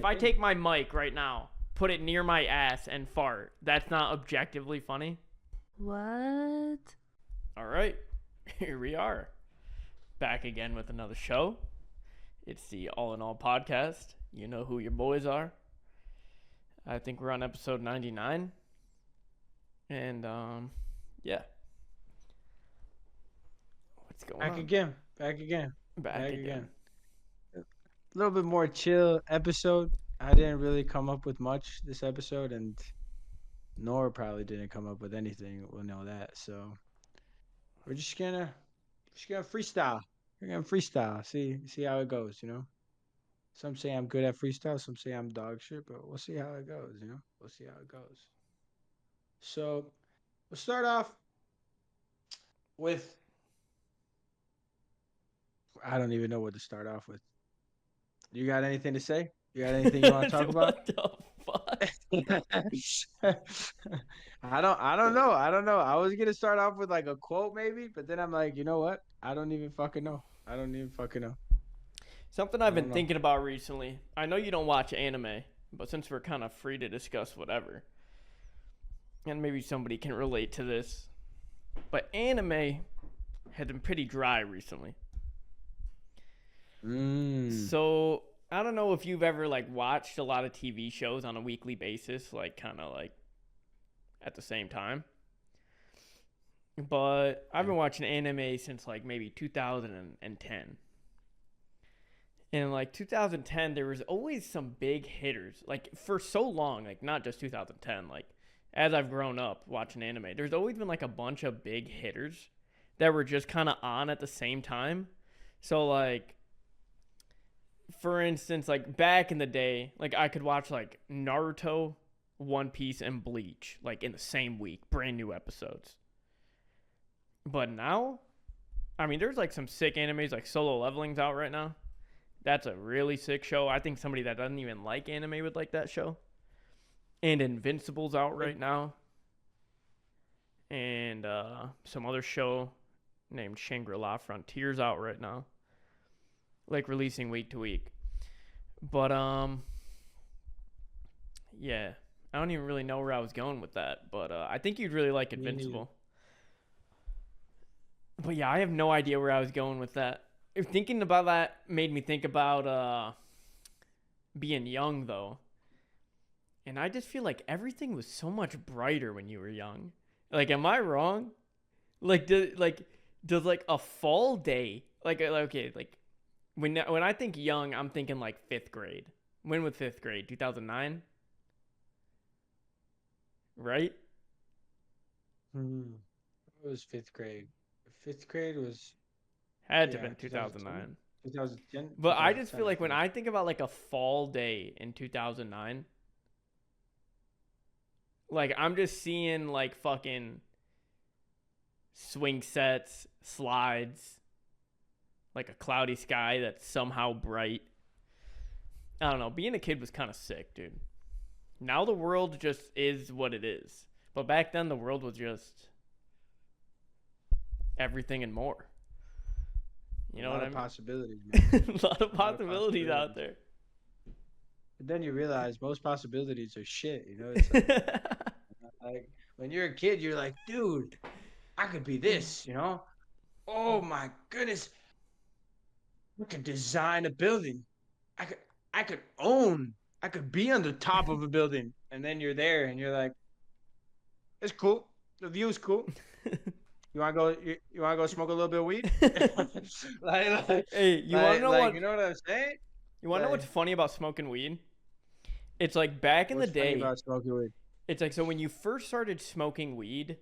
if I take my mic right now, put it near my ass and fart, that's not objectively funny? What? All right, here we are. Back again with another show. It's the All in All podcast. You know who your boys are. I think we're on episode 99. And, yeah. What's going Back on? again. Back again. Back again. A little bit more chill episode. I didn't really come up with much this episode, and Nora probably didn't come up with anything. We'll know that. So we're just gonna freestyle. We're gonna freestyle. See how it goes. You know. Some say I'm good at freestyle. Some say I'm dog shit. But we'll see how it goes. You know. We'll see how it goes. So we'll start off with. I don't even know what to start off with. You got anything to say? You got anything you want to talk about? What the fuck? I don't know. I was gonna start off with like a quote maybe, but then I'm like, you know what? I don't even fucking know. Something I've been thinking about recently. I know you don't watch anime, but since we're kind of free to discuss whatever, and maybe somebody can relate to this, but anime has been pretty dry recently. So I don't know if you've ever like watched a lot of TV shows on a weekly basis, like kind of like at the same time. But I've been watching anime since like maybe 2010. And like 2010, there was always some big hitters. Like for so long, like not just 2010, like as I've grown up watching anime, there's always been like a bunch of big hitters that were just kind of on at the same time. So like, for instance, like back in the day, like I could watch like Naruto, One Piece, and Bleach like in the same week, brand new episodes. But now, I mean, there's like some sick animes, like Solo Leveling's out right now. That's a really sick show. I think somebody that doesn't even like anime would like that show. And Invincible's out right now. And some other show named Shangri-La Frontiers out right now. Like releasing week to week. But yeah, I don't even really know where I was going with that, but I think you'd really like Invincible. But yeah, I have no idea where I was going with that. Thinking about that made me think about being young though. And I just feel like everything was so much brighter when you were young. Like, am I wrong? Like does like a fall day, like okay, like when I think young, I'm thinking like 5th grade. When was 5th grade? 2009? Right? It was 5th grade. 5th grade was Had to have been 2009. 2010. But I just feel like when I think about like a fall day in 2009, like I'm just seeing like fucking swing sets, slides, like a cloudy sky that's somehow bright. I don't know. Being a kid was kind of sick, dude. Now the world just is what it is. But back then the world was just everything and more. You know what I mean? Possibilities, man. A lot of possibilities out there. But then you realize most possibilities are shit. You know, it's like when you're a kid, you're like, dude, I could be this. You know, oh my goodness, I could design a building. I could be on the top of a building. And then you're there, and you're like, it's cool. The view is cool. You wanna go? You wanna go smoke a little bit of weed? Hey, you wanna know what? You know what I'm saying? You wanna know what's funny about smoking weed? It's like back in the day. About smoking weed? It's like so when you first started smoking weed,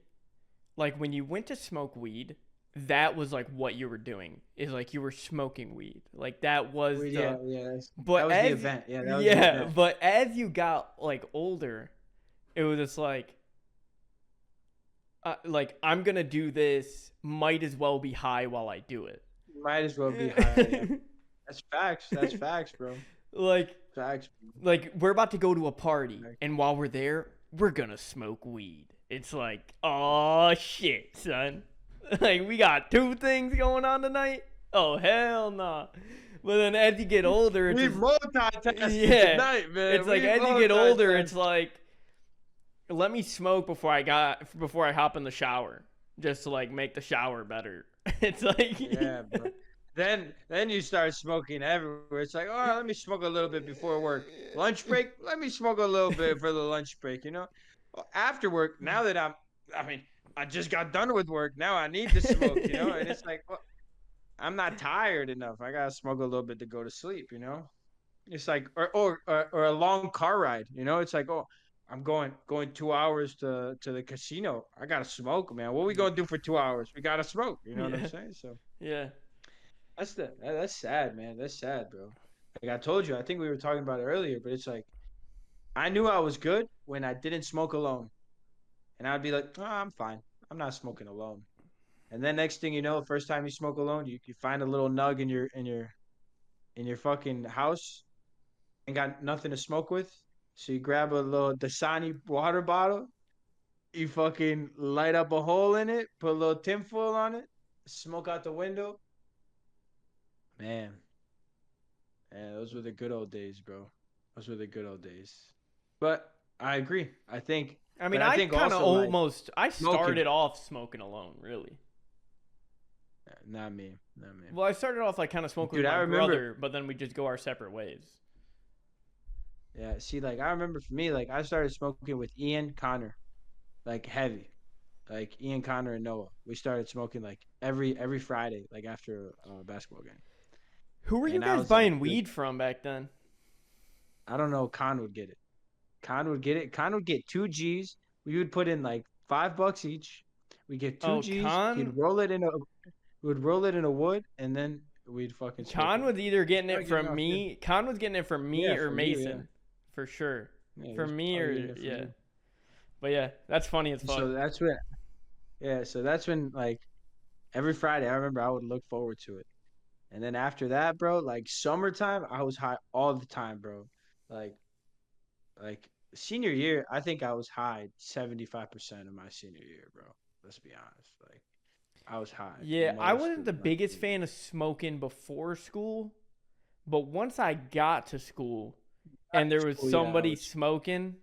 like when you went to smoke weed, that was like what you were doing. Is like you were smoking weed. Like that was But that was the event. Yeah, that was the event. But as you got like older, it was just like I'm gonna do this. Might as well be high while I do it. Might as well be high. Yeah. That's facts. That's facts, bro. Like facts. Like we're about to go to a party, and while we're there, we're gonna smoke weed. It's like, oh shit, son. Like we got 2 things going on tonight. Oh hell nah. But then as you get older, it's We just, multitasking yeah. tonight, man. It's like We as you get older, multitasking. it's like, let me smoke before I hop in the shower, just to like make the shower better. It's like, Yeah, bro. Then you start smoking everywhere. It's like, oh, let me smoke a little bit before work. Lunch break, let me smoke a little bit for the lunch break. Well, after work, now that I mean, I just got done with work. Now I need to smoke. And yeah. it's like, well, I'm not tired enough. I gotta smoke a little bit to go to sleep. It's like, or a long car ride. It's like, oh, I'm going 2 hours to the casino. I gotta smoke, man. What we gonna do for 2 hours? We gotta smoke. You know what I'm Yeah. saying? So Yeah. that's sad, man. That's sad, bro. Like I told you, I think we were talking about it earlier, but it's like I knew I was good when I didn't smoke alone, and I'd be like, oh, I'm fine. I'm not smoking alone. And then next thing you know, first time you smoke alone, you find a little nug in your fucking house and got nothing to smoke with. So you grab a little Dasani water bottle, you fucking light up a hole in it, put a little tinfoil on it, smoke out the window. Man, man, those were the good old days, bro. Those were the good old days. But I agree. I mean, But I I think kind of also like I smoking. started off smoking alone, really. Not me, not me, Well, I started off like kind of smoking with dude. I my remember. brother, but then we just go our separate ways. Yeah, see, like I remember for me, like I started smoking with Ian Connor, like heavy, like Ian Connor and Noah. We started smoking like every Friday, like after a basketball game. Who were you And I guys was like, buying dude, weed from back then? I don't know. Con would get it. Con would get it. Con would get 2 G's. We would put in like $5 each. We get two Oh, G's. He'd Con roll it in a. We'd roll it in a wood, and then we'd fucking smoke Con one. was either getting it Started getting from off you. me. Con was getting it from me Yeah, or from you. Yeah, Mason, for sure. yeah. He was From me probably getting or it from yeah. you. But yeah, that's funny as And fuck. so that's when. Yeah, so that's when like every Friday I remember I would look forward to it. And then after that, bro, like summertime, I was high all the time, bro. Like like senior year, I think I was high 75% of my senior year, bro. Let's be honest. Like I was high Yeah, I most wasn't of the my biggest senior year. fan of smoking before school, but once I got to school and there was School, yeah, I somebody was smoking,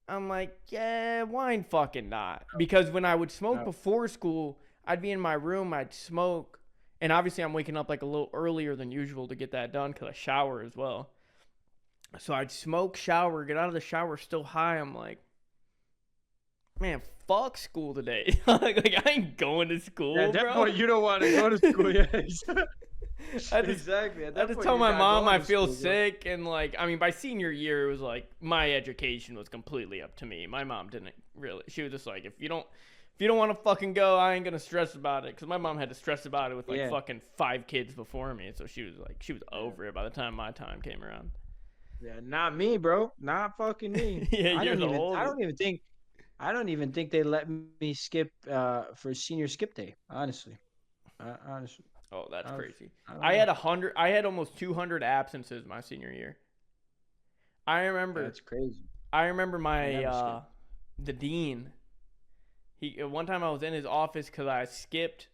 I'm like, yeah, why fucking not? Because when I would smoke I, before school, I'd be in my room, I'd smoke, and obviously I'm waking up like a little earlier than usual to get that done because I shower as well. So I'd smoke, shower, get out of the shower still high. I'm like, man, fuck school today. like I ain't going to yeah, school, at that bro. point you don't want to go to school. Yeah, I just exactly. At I that just point tell you're my not mom going I to feel school, bro. sick, and like I mean by senior year it was like my education was completely up to me. My mom didn't really. She was just like if you don't want to fucking go, I ain't gonna stress about it. Cause my mom had to stress about it with like Yeah, fucking 5 kids before me, so she was yeah, over it by the time my time came around. yeah. Not me, bro. Not fucking me. Yeah, I you're don't the even. oldest. I don't even think they let me skip for senior skip day. Honestly, honestly, Oh, that's I, crazy. I don't I know. had 100. I had almost 200 absences my senior year. I remember. That's crazy. I remember I my never skip. the dean. He one time I was in his office because I skipped.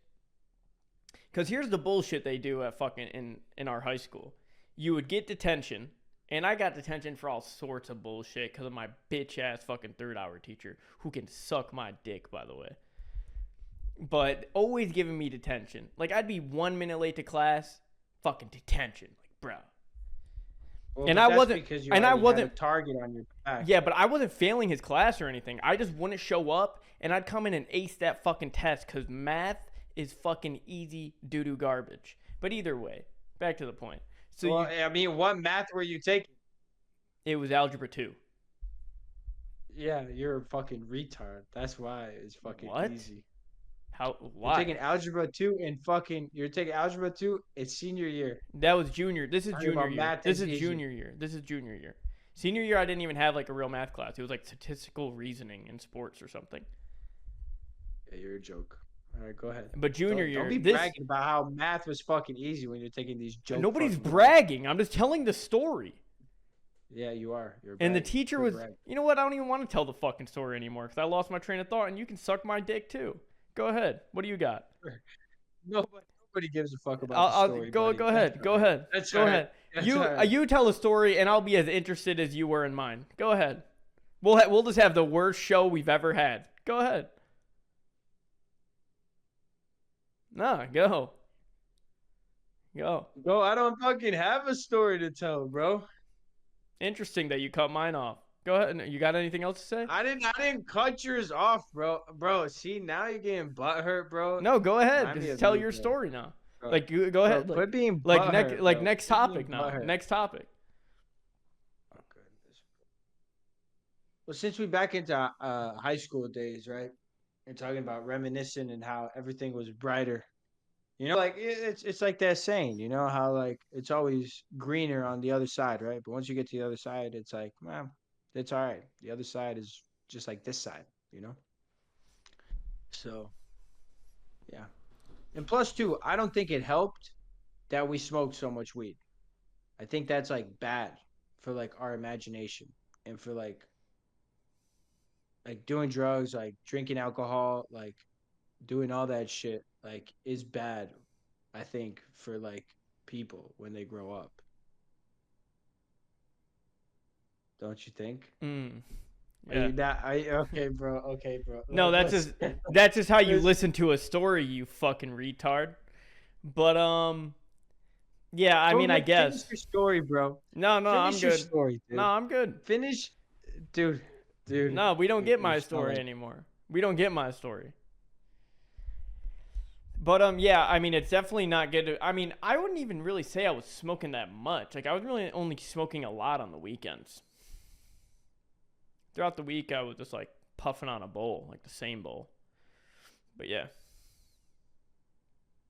Because here's the bullshit they do at fucking in our high school. You would get detention, and I got detention for all sorts of bullshit because of my bitch ass fucking third hour teacher who can suck my dick, by the way. But always giving me detention. Like I'd be 1 minute late to class, fucking detention. Like, bro. Well, And but I that's wasn't because you and I already had a wasn't target on your back. yeah, but I wasn't failing his class or anything. I just wouldn't show up and I'd come in and ace that fucking test cuz math is fucking easy doo-doo garbage. But either way, back to the point. So Well, I mean, what math were you taking? it was algebra 2. Yeah, you're a fucking retard. That's why it's fucking What? easy. How You're why? taking algebra 2 and fucking you're taking algebra 2, it's senior year. That was junior. This is Talking junior about year. math This is is easy. junior year. This is junior year. Senior year I didn't even have like a real math class. It was like statistical reasoning in sports or something. Yeah, you're a joke. All right, go ahead. But junior Don't year, be this bragging about how math was fucking easy when you're taking these joke nobody's fucking classes. bragging. I'm just telling the story. Yeah, you are. You're And the bragging. teacher Quit was, bragging. you know what? I don't even want to tell the fucking story anymore because I lost my train of thought and you can suck my dick too. Go ahead. What do you got? Nobody Nobody gives a fuck about the story, go buddy. That's ahead. all Go right. ahead. That's Go all right. ahead. That's all right. You tell a story, and I'll be as interested as you were in mine. Go ahead. We'll just have the worst show we've ever had. Go ahead. Nah, go. Go. Bro, I don't fucking have a story to tell, bro. Interesting that you cut mine off. Go ahead. You got anything else to say? I didn't cut yours off, bro. Bro, see, now you're getting butthurt, bro. No, go ahead. Remind me Just of tell you, your bro. story now. Bro, Like, go bro, ahead. quit being like butthurt, like bro. next Quit being topic now. butthurt. Next topic. Oh, goodness. Well, since we back into high school days, right? And talking about reminiscing and how everything was brighter. You know, like it's like that saying, you know, how like it's always greener on the other side, right? But once you get to the other side, it's like, man, it's all right. The other side is just like this side, you know? So, yeah. And plus, too, I don't think it helped that we smoked so much weed. I think that's like bad for like our imagination and for like doing drugs, like drinking alcohol, like doing all that shit, like is bad. I think for like people when they grow up. Don't you think? Mm, Are yeah. you that? Okay, bro. Okay, bro. No, Let's- that's just how you let's- listen to a story, you fucking retard. But yeah, I Bro, mean, I finish guess. your story, bro. No, I'm Finish your good. story, dude. No, I'm good. Finish, dude. No, we don't get You're my so story like- anymore. We don't get my story. But yeah, I mean, it's definitely not good. I mean, I wouldn't even really say I was smoking that much. Like, I was really only smoking a lot on the weekends. Throughout the week, I was just like puffing on a bowl, like the same bowl. But yeah.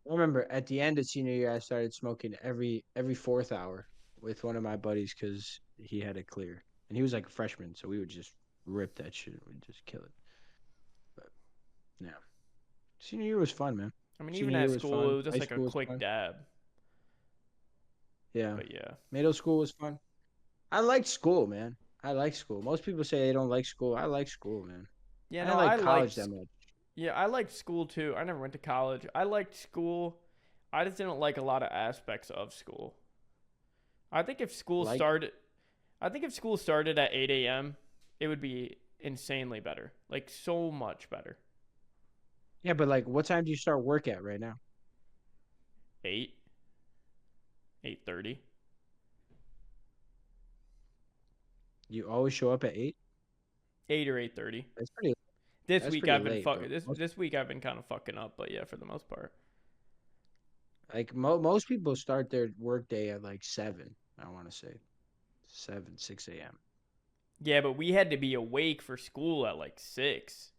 I remember at the end of senior year, I started smoking every fourth hour with one of my buddies because he had it clear, and he was like a freshman, so we would just rip that shit. We'd just kill it. But yeah, senior year was fun, man. I mean, Senior even year at was school, fun. it was just High like a school was quick fun. dab. Yeah, But yeah. middle school was fun. I liked school, man. I like school. Most people say they don't like school. I like school, man. Yeah, I no, didn't like I college liked that much. Yeah, I liked school too. I never went to college. I liked school. I just didn't like a lot of aspects of school. I think if school Like- started at 8 a.m., it would be insanely better. Like, so much better. Yeah, but like, what time do you start work at right now? 8, 8:30. You always show up at 8. 8 or 8:30. That's pretty. This That's week pretty I've been late, fucking bro. this week I've been kind of fucking up, but yeah, for the most part. Like most people start their work day at like 7. I want to say 7, 6 a.m. Yeah, but we had to be awake for school at like 6.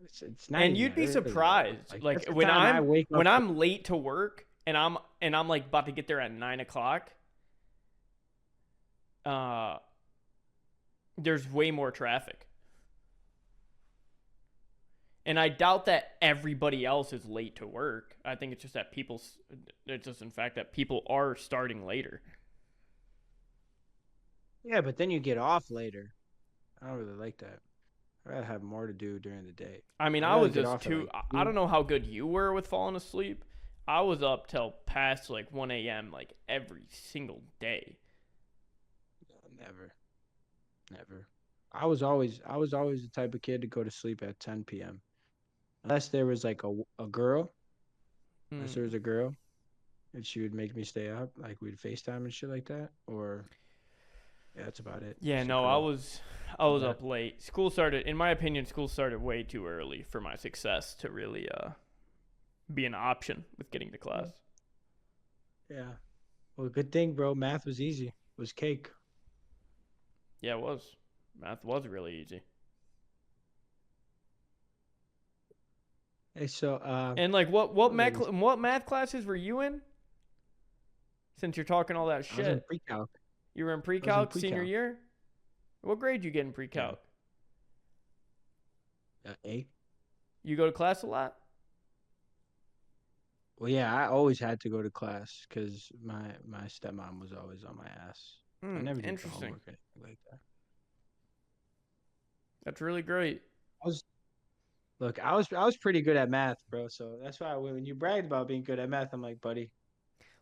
It's not. And even you'd be early, surprised, though. like that's the when time I wake when up. I'm late to work and I'm like about to get there at 9 o'clock. There's way more traffic, and I doubt that everybody else is late to work. I think it's just that it's just in fact that people are starting later. Yeah, but then you get off later. I don't really like that. I'd rather have more to do during the day. I mean, I'd I rather was get just off at, too. like, I don't know how good you were with falling asleep. I was up till past like 1 a.m. like every single day. Never. I was always the type of kid to go to sleep at 10 p.m. Unless there was like a girl. Unless there was a girl, and she would make me stay up, like we'd FaceTime and shit like that. Or yeah, that's about it. Yeah, Just a no, girl. I was Yeah. up late. School started, in my opinion, school started way too early for my success to really be an option with getting to class. Yeah. Well, good thing, bro. Math was easy. It was cake. Yeah, it was. Math was really easy. Hey, so And like what What math classes were you in? Since you're talking all that I was in shit. pre-calc. You were in in pre-calc senior pre-calc. year? What grade you get in pre-calc? 8. You go to class a lot? Well, yeah, I always had to go to class because my stepmom was always on my ass. I never did the Interesting. homework or anything like that. That's really great. Look, I was pretty good at math, bro. So that's why when you bragged about being good at math, I'm like, buddy,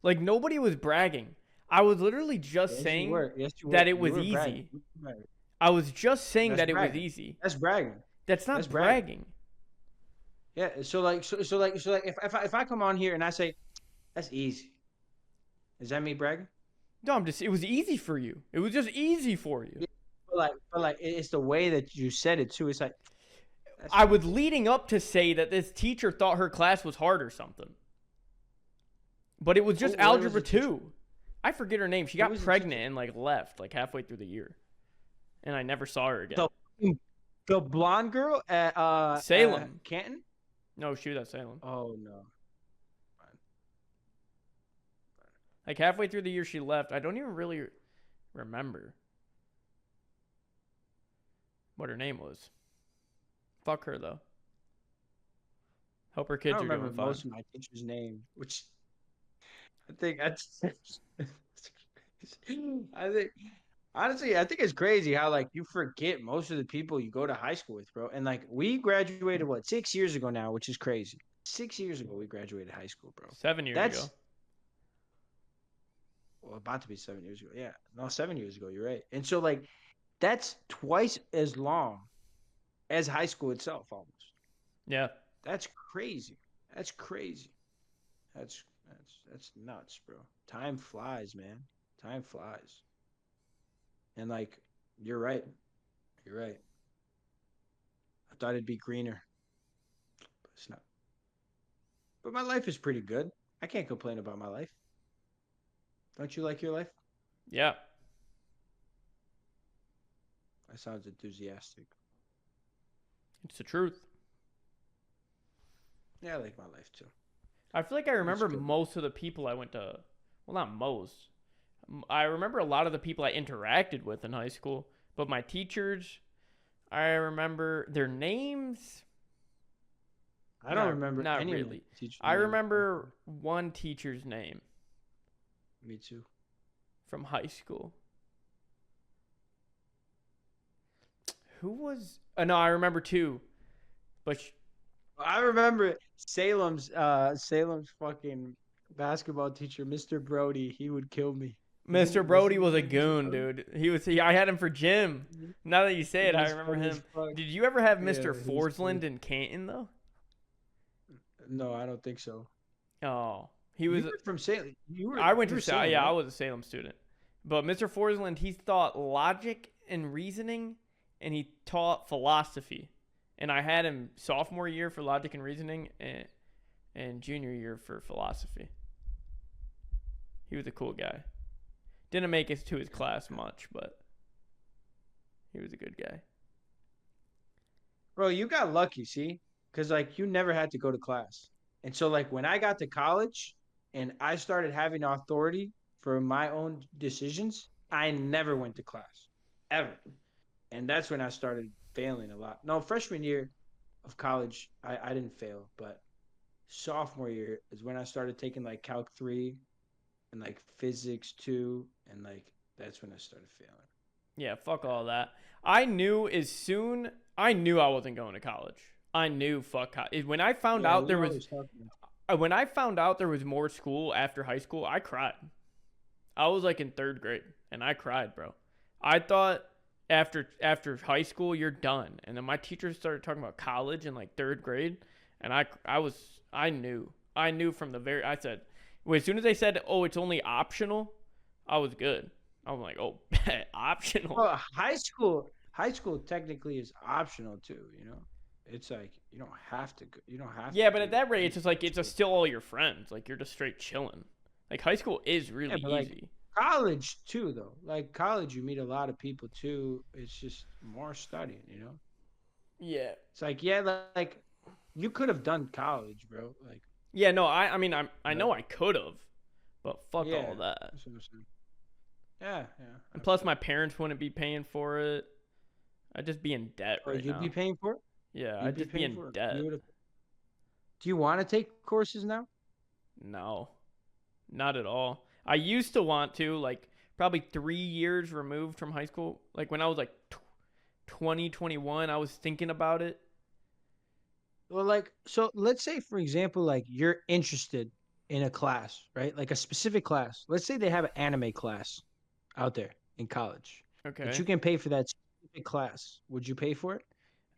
Like nobody was bragging. I was literally just yes, you saying were. Yes, you were. that it You was were bragging. easy. You were bragging. I was just saying That's that it was bragging. easy. That's bragging. That's That's not bragging. bragging. Yeah. So like, if I come on here and I say that's easy, is that me bragging? No, I'm just. It was easy for you. It was just easy for you. Yeah. But like, it's the way that you said it too. It's like that's I was easy. leading up to say that this teacher thought her class was hard or something, but it was just What was algebra the teacher? 2. I forget her name. She Who got was the pregnant teacher? and like left like halfway through the year, and I never saw her again. The blonde girl at Salem. Canton. No, she was at Salem. Oh no. Like halfway through the year, she left. I don't even really remember what her name was. Fuck her though. Hope her I kids don't are remember doing fine. most of my teacher's name, which I think that's I think honestly, I think it's crazy how like you forget most of the people you go to high school with, bro. And like we graduated what 6 years ago now, which is crazy. 6 years ago we graduated high school, bro. 7 years That's ago. well, about to be 7 years ago. Yeah, no, 7 years ago. You're right. And so like that's twice as long as high school itself, almost. Yeah. That's crazy. That's crazy. That's nuts, bro. Time flies, man. Time flies. And like, you're right. You're right. I thought it'd be greener, but it's not. But my life is pretty good. I can't complain about my life. Don't you like your life? Yeah. That sounds enthusiastic. It's the truth. Yeah, I like my life too. I feel like I It's remember good. most of the people I went to. Well, not most. I remember a lot of the people I interacted with in high school, but my teachers, I remember their names. I don't Not, remember not any of my really. teachers' I names. remember one teacher's name Me too. from high school. Who was? No, I remember two, but I remember Salem's fucking basketball teacher, Mr. Brody. He would kill me. Mr. Was Brody his was a name Mr. goon, Brody? dude. I had him for gym. Now that you say He it, I was remember funny as him. fuck. Did you ever have Yeah, Mr. he was funny. Forsland in Canton though? No, I don't think so. Oh, he You was. were from Salem. You were I went you to were Salem, Yeah, I right? was a Salem student, but Mr. Forsland he taught logic and reasoning, and he taught philosophy, and I had him sophomore year for logic and reasoning, and junior year for philosophy. He was a cool guy. Didn't make it to his class much, but he was a good guy. Bro, you got lucky, see? Because like you never had to go to class. And so like when I got to college and I started having authority for my own decisions, I never went to class. Ever. And that's when I started failing a lot. No, freshman year of college, I didn't fail, but sophomore year is when I started taking like Calc 3 and like Physics 2, and like that's when I started failing. Yeah, fuck all that. I knew as soon I knew I wasn't going to college. I knew fuck when I found Yeah, out we there was always talk about when I found out there was more school after high school, I cried. I was like in 3rd grade and I cried, bro. I thought after high school you're done. And then my teachers started talking about college in like 3rd grade and I knew. I knew from the very I said well, as soon as they said, "Oh, it's only optional," I was good. I was like, "Oh, optional." well, high school technically is optional too, you know. It's like you don't have to go, you don't have Yeah, to but at do that rate, it's any just like high it's just school. still all your friends. Like you're just straight chilling. Like high school is Yeah, really but like easy. college too though. Like college you meet a lot of people too. It's just more studying, you know. Yeah. It's like yeah, like you could have done college, bro. Like Yeah. No, I mean, I but know I could have, but fuck yeah, all that. that's what I'm saying. Yeah, yeah, And I plus, feel my it. parents wouldn't be paying for it. I'd just be in debt Or right you'd be now. paying for it. Yeah, You'd I'd be just be paying in for it. debt. You would have. Do you want to take courses now? No, not at all. I used to want to, like, probably 3 years removed from high school. Like, when I was like 20, 21, I was thinking about it. Well, like, so let's say, for example, like you're interested in a class, right? Like a specific class. Let's say they have an anime class out there in college that Okay. you can pay for that specific class. Would you pay for it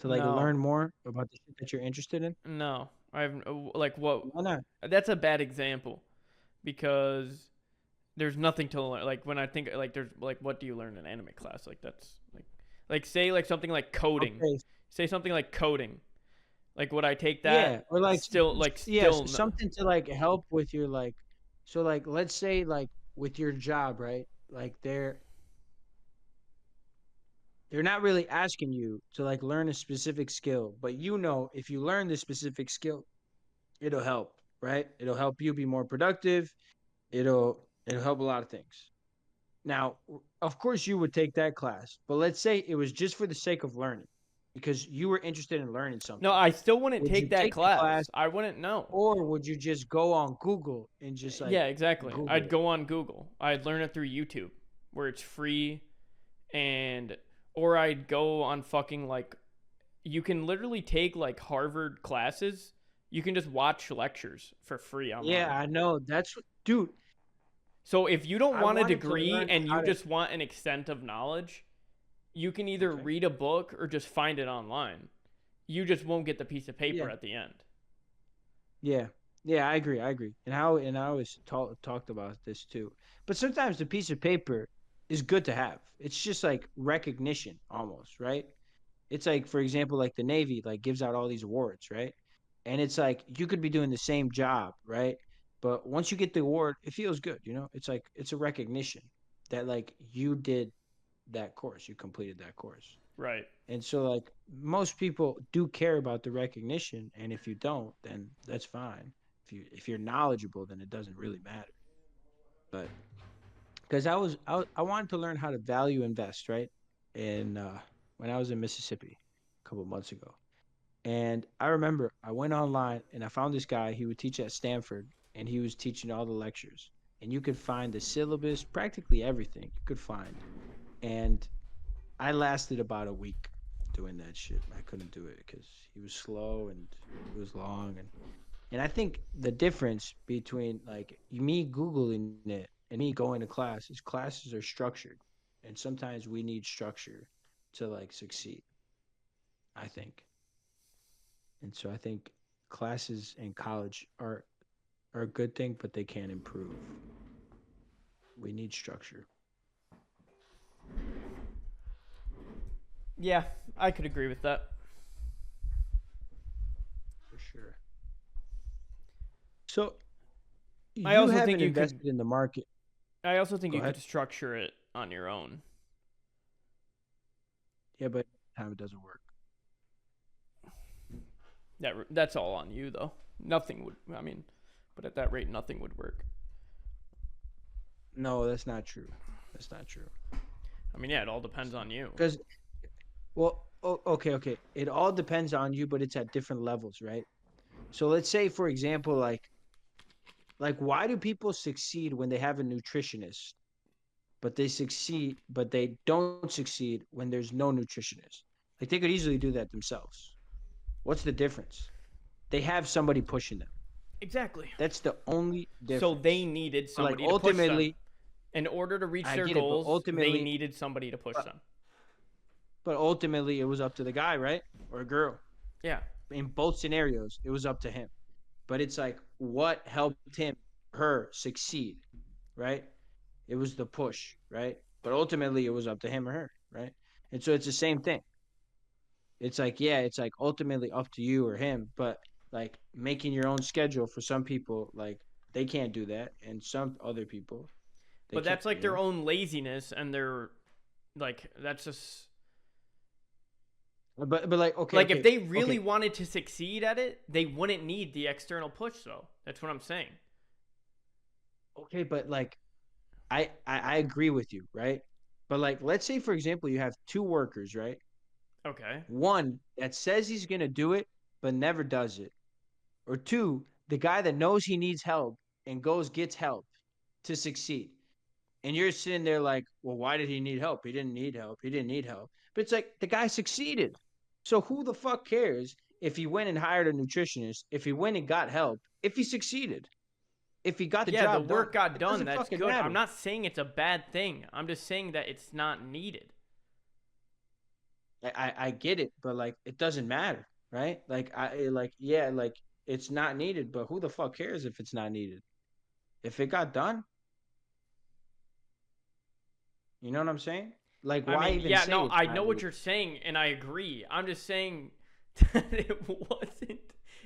to like No. learn more about the shit that you're interested in? No. I've like what? Why not? That's a bad example because there's nothing to learn. Like when I think like there's like what do you learn in anime class? Like that's like say like something like coding. Okay. Say something like coding. Like would I take that? Yeah, or like Still like yes, still no. something to like help with your like so like let's say like with your job, right? Like they're not really asking you to like learn a specific skill, but you know if you learn this specific skill, it'll help, right? It'll help you be more productive. It'll help a lot of things. Now, of course you would take that class, but let's say it was just for the sake of learning because you were interested in learning No, something. I still wouldn't Would you take that take the class class. I wouldn't know. or would you just go on Google and just like Yeah, exactly. Google I'd it? go on Google. I'd learn it through YouTube, where it's free, and or I'd go on fucking like you can literally take like Harvard classes. You can just watch lectures for free Yeah, online. I know. That's what, dude. So if you don't I want a wanted to degree learn and how you to. just want an extent of knowledge, you can either Okay. read a book or just find it online. You just won't get the piece of paper Yeah. at the end. Yeah. Yeah, I agree. I agree. And I always talked about this too. But sometimes the piece of paper is good to have. It's just like recognition almost, right? It's like, for example, like the Navy like gives out all these awards, right? And it's like you could be doing the same job, right? But once you get the award, it feels good, you know? It's like it's a recognition that like you did that course, you completed that course. Right. And so like most people do care about the recognition, and if you don't, then that's fine. If you're knowledgeable, then it doesn't really matter. But because I wanted to learn how to value invest, right? And when I was in Mississippi a couple months ago. And I remember I went online and I found this guy. He would teach at Stanford and he was teaching all the lectures. And you could find the syllabus, practically everything you could find. And I lasted about a week doing that shit. I couldn't do it because he was slow and it was long. And I think the difference between like me Googling it and me going to class is classes are structured. And sometimes we need structure to like succeed, I think. And so I think classes in college are a good thing, but they can improve. We need structure Yeah, I could agree with that. for sure. So I you also think haven't you could. invested in the market. I also think Go you ahead. could structure it on your own. Yeah, but time it doesn't work. That's all on you though. Nothing would. I mean, but at that rate, nothing would work. No, that's not true. That's not true. I mean, yeah, it all depends on you. Because well, okay, okay. It all depends on you, but it's at different levels, right? So let's say, for example, like why do people succeed when they have a nutritionist, but they succeed, but they don't succeed when there's no nutritionist? Like they could easily do that themselves. What's the difference? They have somebody pushing them. Exactly. That's the only So they difference. needed But like somebody to push them. ultimately, In order to reach I their get it, goals, they needed somebody to push but, them. but ultimately, it was up to the guy, right, or a girl. Yeah. In both scenarios, it was up to him. But it's like what helped him, her succeed, right? It was the push, right? But ultimately, it was up to him or her, right? And so it's the same thing. It's like, yeah, it's like ultimately up to you or him, but like making your own schedule for some people, like they can't do that, and some other people they But can, that's like you their know. own laziness and their like that's just But like, okay, like if okay, they really okay, wanted to succeed at it, they wouldn't need the external push though. That's what I'm saying. okay, but like, I agree with you, right? But like, let's say for example, you have two workers, right? Okay. One that says he's gonna do it but never does it, or two, the guy that knows he needs help and goes gets help to succeed. And you're sitting there like, well, why did he need help? He didn't need help. He didn't need help. But it's like the guy succeeded. So who the fuck cares if he went and hired a nutritionist, if he went and got help, if he succeeded, if he got the Yeah, the job done, work got it done. doesn't That's fucking good. matter. I'm not saying it's a bad thing. I'm just saying that it's not needed. I get it, but like it doesn't matter, right? Like like it's not needed, but who the fuck cares if it's not needed? If it got done, you know what I'm saying? Like I why mean, even yeah, say no, it's I not know what needed? you're saying, and I agree. I'm just saying that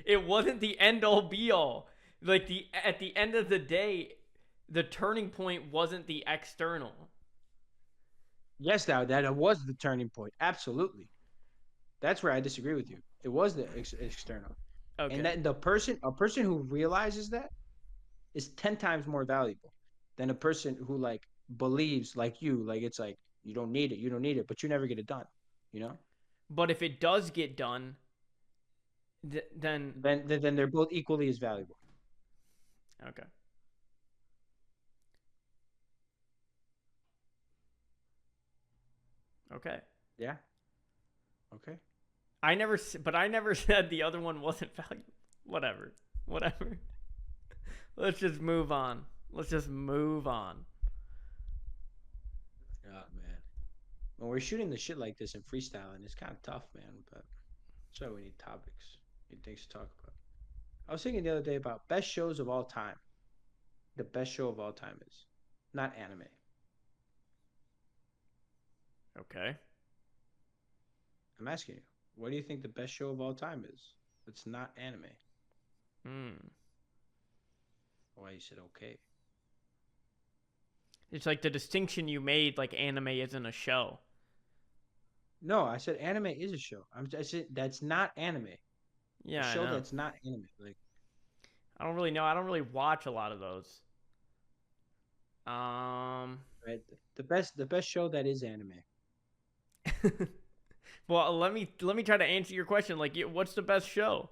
it wasn't the end all be all. Like at the end of the day, the turning point wasn't the external. Yes, that it was the turning point. Absolutely. That's where I disagree with you. It was the external. And Okay. that a person who realizes that is 10 times more valuable than a person who like believes like you, like it's like you don't need it, but you never get it done, you know? But if it does get done, then Then they're both equally as valuable. okay. Okay. Yeah. Okay. But I never said the other one wasn't valuable. Whatever. Whatever. Let's just move on. Let's just move on. Oh man. When we're shooting the shit like this and freestyling, it's kind of tough, man. But that's why we need topics, need things to talk about. I was thinking the other day about best shows of all time. The best show of all time is not anime. Okay. I'm asking you, what do you think the best show of all time is? It's not anime. Hmm. Why you said okay? It's like the distinction you made, like anime isn't a show. No, I said anime is a show. I said that's not anime. A Yeah, I show know. that's not anime. Like I don't really know. I don't really watch a lot of those. Um. right, the best show that is anime. Well, let me try to answer your question. Like, what's the best show?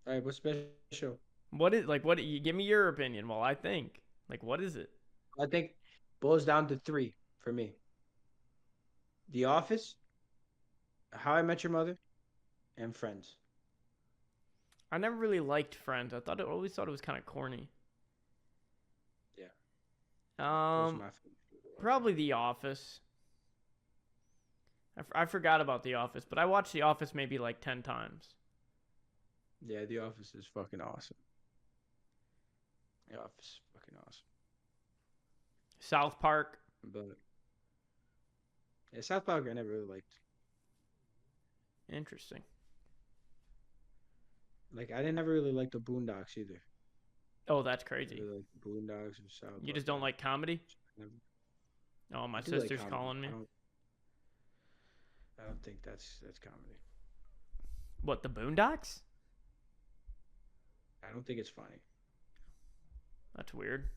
All right, what's the best show? What is like what? You give me your opinion while I think. Like, what is it? I think boils down to three for me: The Office, How I Met Your Mother, and Friends. I never really liked Friends. Always thought it was kind of corny. Yeah, those are Um, my favorite of all time. Probably The Office. I forgot about The Office, but I watched The Office maybe like 10 times. Yeah, The Office is fucking awesome. The Office is fucking awesome. South Park. But yeah, South Park I never really liked. Interesting. Like I didn't ever really like the Boondocks either. Oh, that's I crazy. really like the Boondocks or South You Park. just don't like comedy? Never, Oh, my I do like sister's comedy. calling me. I don't think that's comedy. What, the Boondocks? I don't think it's funny. That's weird.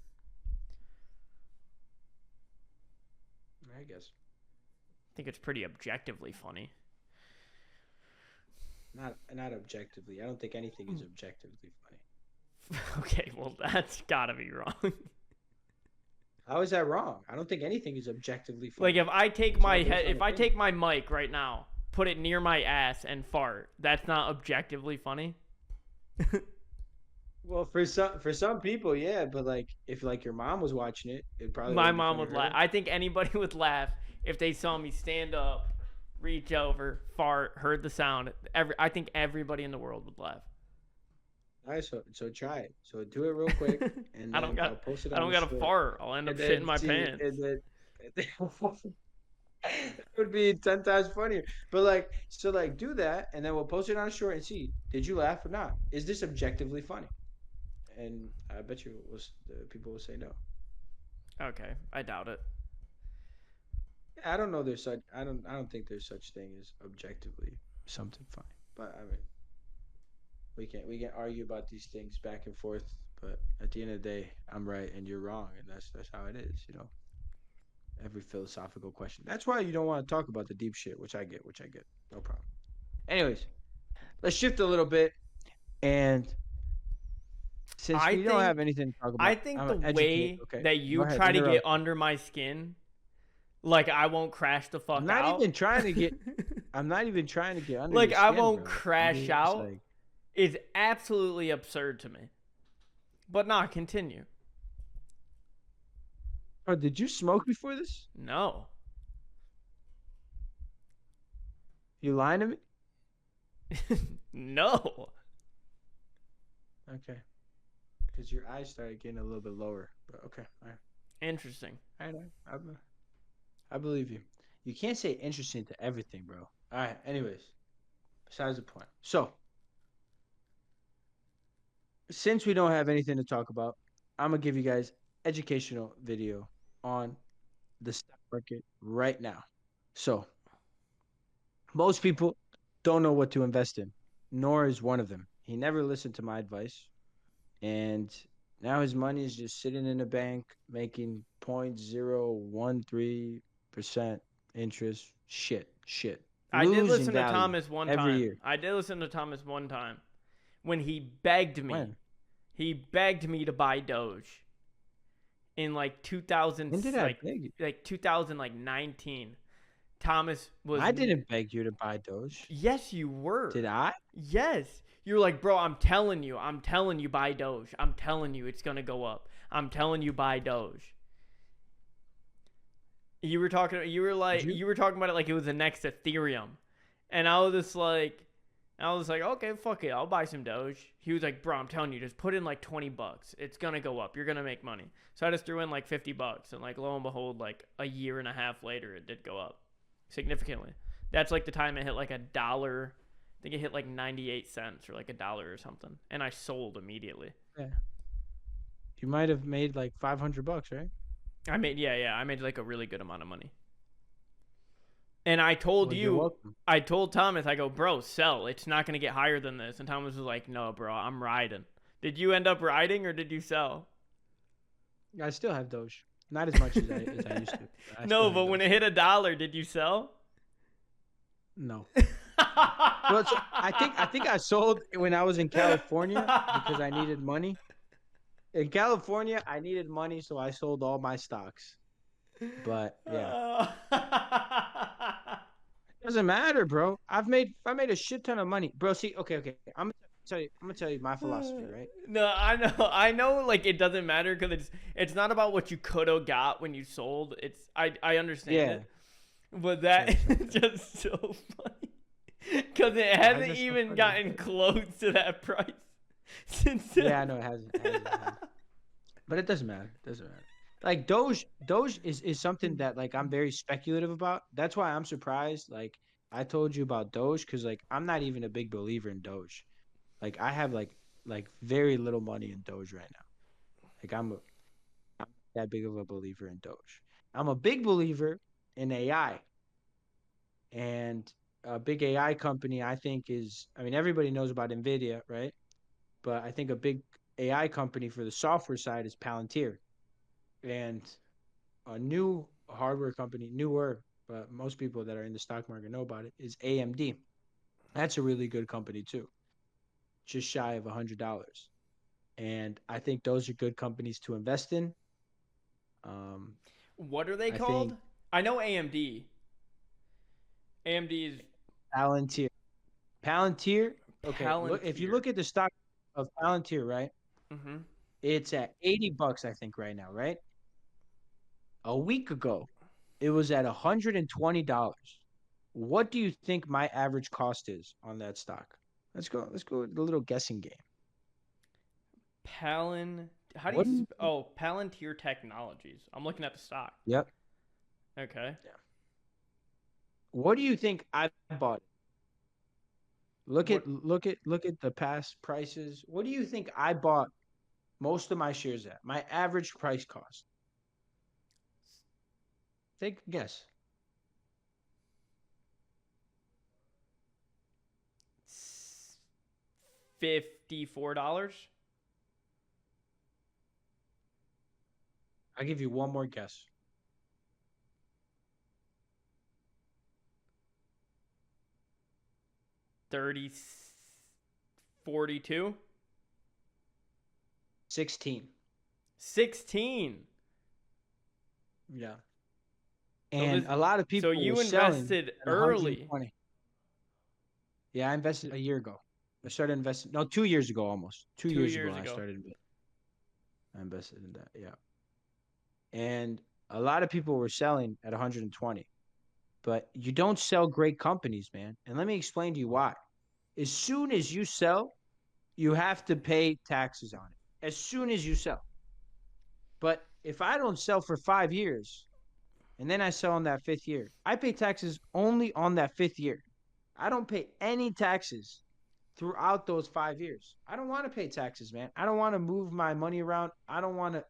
I guess I think it's pretty objectively funny. not objectively. I don't think anything is objectively funny. Okay, well, that's gotta be wrong. How is that wrong? I don't think anything is objectively Like, funny. if I take It's all my based head, on if I opinion. take my mic right now, put it near my ass and fart, that's not objectively funny? Well, for some people, yeah, but like if like your mom was watching it, it probably My wouldn't be mom funny would to laugh. her. I think anybody would laugh if they saw me stand up, reach over, fart, heard the sound. I think everybody in the world would laugh. All right, so try it. So do it real quick, and I don't then I'll got post it I on don't the got to story. fart. I'll end up And shitting then my see, pants. and then it would be 10 times funnier. But like, so like, do that, and then we'll post it on a short and see, did you laugh or not? Is this objectively funny? And I bet you the people will say no. Okay, I doubt it. I don't know. I don't think there's such thing as objectively something funny. But I mean, we can argue about these things back and forth. But at the end of the day, I'm right and you're wrong, and that's how it is. You know, every philosophical question. That's why you don't want to talk about the deep shit, which I get. No problem. Anyways, let's shift a little bit. And since I we don't have think anything to talk I about, think I'm the gonna educate. way Okay, that go you ahead. try to get Interrupt. under my skin, like I won't crash the I'm fuck not out. even trying to get. I'm not even trying to get under Like, your I skin, won't bro. crash I'm just out like, is absolutely absurd to me. But not continue. oh, did you smoke before this? No. You lying to me? No. Okay. Because your eyes started getting a little bit lower. But okay. All right. Interesting. All right. I believe you. You can't say interesting to everything, bro. All right. Anyways, besides the point. So, since we don't have anything to talk about, I'm gonna give you guys educational video on the stock market right now. So, most people don't know what to invest in, nor is one of them. He never listened to my advice, and now his money is just sitting in a bank making 0.013% interest. Shit. I did Losing listen to value Thomas one every time. year. I did listen to Thomas one time when he begged me. When? He begged me to buy Doge in like 2000, When did I beg you? like 2019. Thomas was. I didn't beg you to buy Doge. Yes, you were. Did I? Yes. You're like, bro, I'm telling you, buy Doge. I'm telling you, it's gonna go up. I'm telling you, buy Doge. You were talking about it like it was the next Ethereum, and I was just like, okay, fuck it, I'll buy some Doge. He was like, bro, I'm telling you, just put in like $20. It's gonna go up. You're gonna make money. So I just threw in like $50, and like lo and behold, like a year and a half later, it did go up significantly. That's like the time it hit like $1. I think it hit like 98 cents or like $1 or something, and I sold immediately. Yeah. You might have made like $500, right? I made like a really good amount of money. And I told Well, you're welcome. I told Thomas, I go, bro, sell. It's not gonna get higher than this. And Thomas was like, no, bro, I'm riding. Did you end up riding or did you sell? I still have Doge. Not as much as I used to. No, but when it hit $1, did you sell? No. Well, so I think I sold when I was in California because I needed money. In California, I needed money, so I sold all my stocks. But yeah, it doesn't matter, bro. I made a shit ton of money, bro. See, okay. I'm gonna tell you my philosophy, right? No, I know. Like it doesn't matter because it's not about what you could have got when you sold. I understand it, but that is just so funny because it hasn't even gotten close to that price since then. Yeah, I know it hasn't. But it doesn't matter. Like Doge is something that like I'm very speculative about. That's why I'm surprised. Like I told you about Doge because like I'm not even a big believer in Doge. Like I have like very little money in Doge right now. Like I'm that big of a believer in Doge. I'm a big believer in AI. And a big AI company I think everybody knows about Nvidia, right? But I think a big AI company for the software side is Palantir. And a new hardware company, newer, but most people that are in the stock market know about it, is AMD. That's a really good company too, just shy of $100. And I think those are good companies to invest in. What are they I called? think I know AMD. AMD is Palantir. Okay, look, if you look at the stock of Palantir, right? Mm-hmm. It's at $80, I think, right now, right? A week ago, it was at $120. What do you think my average cost is on that stock? Let's go with the little guessing game. How do What do you you Palantir Technologies. I'm looking at the stock. Yep. Okay. Yeah. What do you think I bought? Look at the past prices. What do you think I bought most of my shares at? My average price cost. Take a guess. $54. I'll give you one more guess. 30, 42, 16. 16. Yeah. And a lot of people So you were selling invested at early. 120. Yeah, I invested a year ago. I started investing. No, 2 years ago almost. Two Two years ago, years I ago. started. I invested in that. Yeah, and a lot of people were selling at 120, but you don't sell great companies, man. And let me explain to you why. As soon as you sell, you have to pay taxes on it. As soon as you sell. But if I don't sell for 5 years and then I sell in that fifth year, I pay taxes only on that fifth year. I don't pay any taxes throughout those 5 years. I don't want to pay taxes, man. I don't want to move my money around. I don't want to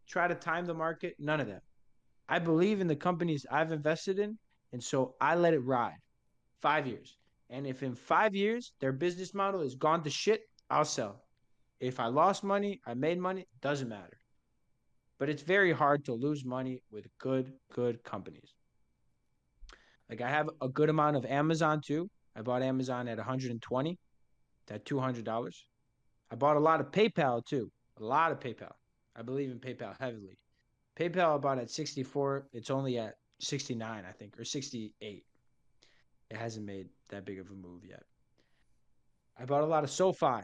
try to time the market. None of that. I believe in the companies I've invested in. And so I let it ride 5 years. And if in 5 years their business model is gone to shit, I'll sell. If I lost money, I made money, doesn't matter. But it's very hard to lose money with good companies. Like I have a good amount of Amazon too. I bought Amazon at 120, at $200. I bought a lot of PayPal too. A lot of PayPal. I believe in PayPal heavily. PayPal I bought at 64. It's only at 69, I think, or 68. It hasn't made that big of a move yet. I bought a lot of SoFi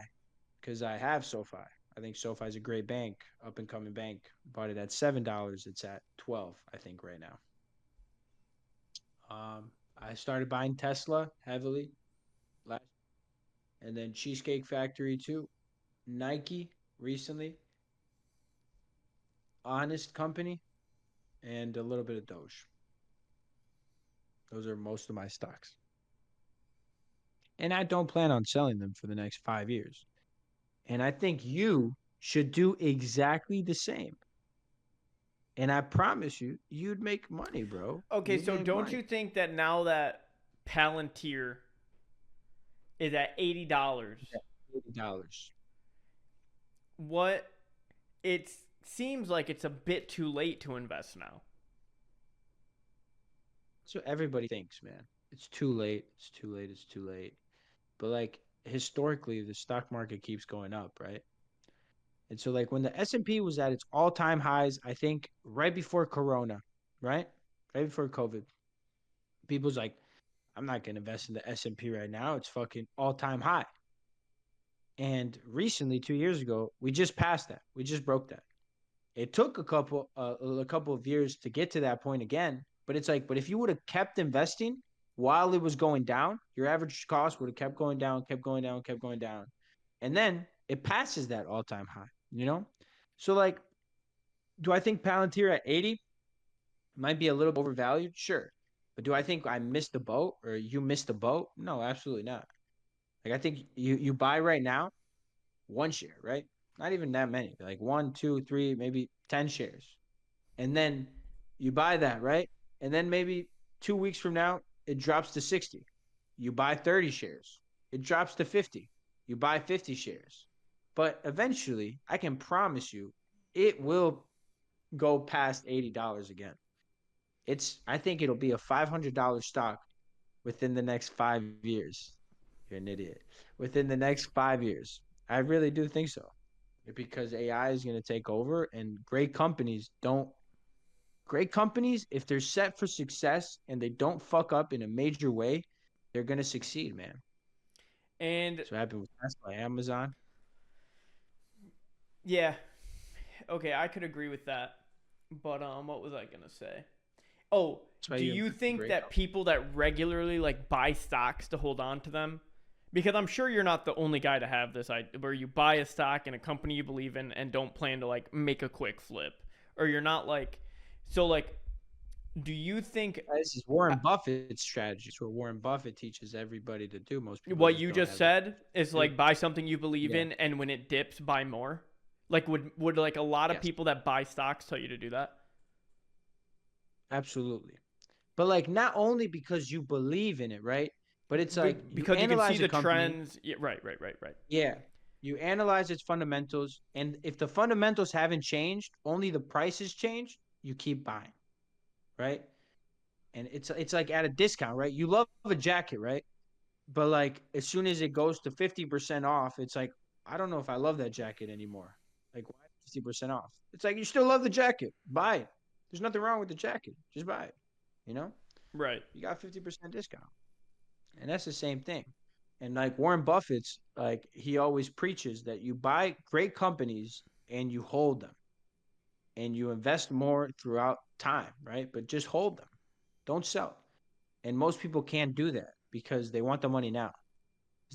because I have SoFi. I think SoFi is a great bank, up and coming bank. Bought it at $7. It's at 12, I think, right now. I started buying Tesla heavily last, and then Cheesecake Factory too. Nike recently, Honest Company, and a little bit of Doge. Those are most of my stocks. And I don't plan on selling them for the next 5 years. And I think you should do exactly the same. And I promise you, you'd make money, bro. Okay, You'd so make don't money. you think that now that Palantir is at $80, $80. what it seems like it's a bit too late to invest now. That's what everybody thinks, man. It's too late. It's too late. It's too late. But like historically, the stock market keeps going up, right? And so like when the S&P was at its all-time highs, I think right before Corona, right? Right before COVID, people's like, I'm not going to invest in the S&P right now. It's fucking all-time high. And recently, 2 years ago, we just passed that. We just broke that. It took a couple of years to get to that point again. But it's like, but if you would have kept investing while it was going down, your average cost would have kept going down, kept going down, kept going down. And then it passes that all-time high, you know? So like, do I think Palantir at 80 might be a little bit overvalued? Sure. But do I think I missed the boat or you missed the boat? No, absolutely not. Like I think you buy right now one share, right? Not even that many, like one, two, three, maybe 10 shares. And then you buy that, right? And then maybe 2 weeks from now, it drops to 60. You buy 30 shares. It drops to 50. You buy 50 shares. But eventually, I can promise you, it will go past $80 again. I think it'll be a $500 stock within the next 5 years. You're an idiot. Within the next 5 years. I really do think so. Because AI is going to take over and great companies, if they're set for success and they don't fuck up in a major way, they're going to succeed, man. And So what happened with Tesla, Amazon. yeah, okay, I could agree with that. But what was I gonna say? Oh, That's why do you you invest in think great that companies. people that regularly like buy stocks to hold on to them, because I'm sure you're not the only guy to have this, where you buy a stock in a company you believe in and don't plan to like make a quick flip, or you're not like, so like, do you think This is Warren Buffett's strategy. It's what Warren Buffett teaches everybody to do. Most people what just you don't just have the said is do. like buy something you believe Yeah. in, and when it dips, buy more? Like, would like a lot of Yes. people that buy stocks tell you to do that? Absolutely. But like not only because you believe in it, right? But it's like you Because you can see analyze a the company. trends. Yeah, right. Yeah. You analyze its fundamentals, and if the fundamentals haven't changed, only the prices changed, you keep buying, right? And it's like at a discount, right? You love a jacket, right? But like as soon as it goes to 50% off, it's like I don't know if I love that jacket anymore. Like why 50% off? It's like you still love the jacket. Buy it. There's nothing wrong with the jacket. Just buy it. You know? Right. You got 50% discount. And that's the same thing. And like Warren Buffett's, like he always preaches that you buy great companies and you hold them and you invest more throughout time, right? But just hold them. Don't sell. And most people can't do that because they want the money now.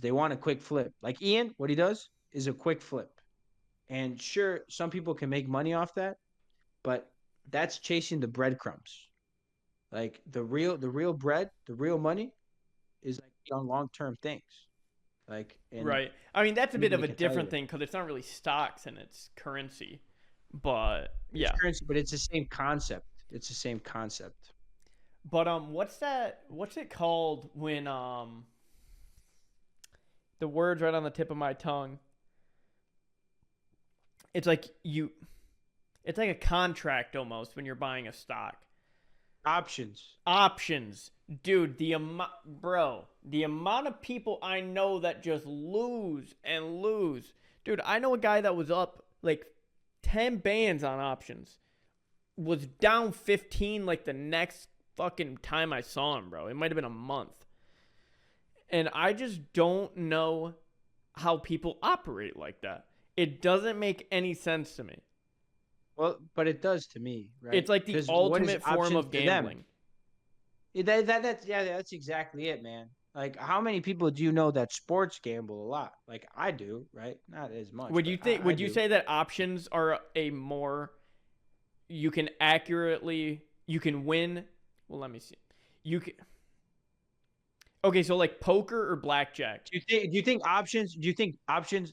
They want a quick flip. Like Ian, what he does is a quick flip. And sure, some people can make money off that, but that's chasing the breadcrumbs. Like the real bread, the real money is like on long-term things. Like, and Right. I mean, that's a bit of anybody a can tell different you thing because it's not really stocks and it's currency. But it's yeah. currency, but it's the same concept. It's the same concept. But what's that? What's it called when the word's right on the tip of my tongue? It's like you. It's like a contract almost when you're buying a stock. Options. Options, dude. The amount of people I know that just lose and lose. Dude, I know a guy that was up like 10 bands on options, was down 15 like the next fucking time I saw him, bro. It might have been a month. And I just don't know how people operate like that. It doesn't make any sense to me. Well, but it does to me, right? It's like the Because what is ultimate form options of to them? gambling. That's exactly it, man. Like, how many people do you know that sports gamble a lot? Like I do, right? Not as much. Would but you think? I Would you do. say that options are a more you can accurately you can win? Well, let me see. You can. Okay, so like poker or blackjack. Do you think options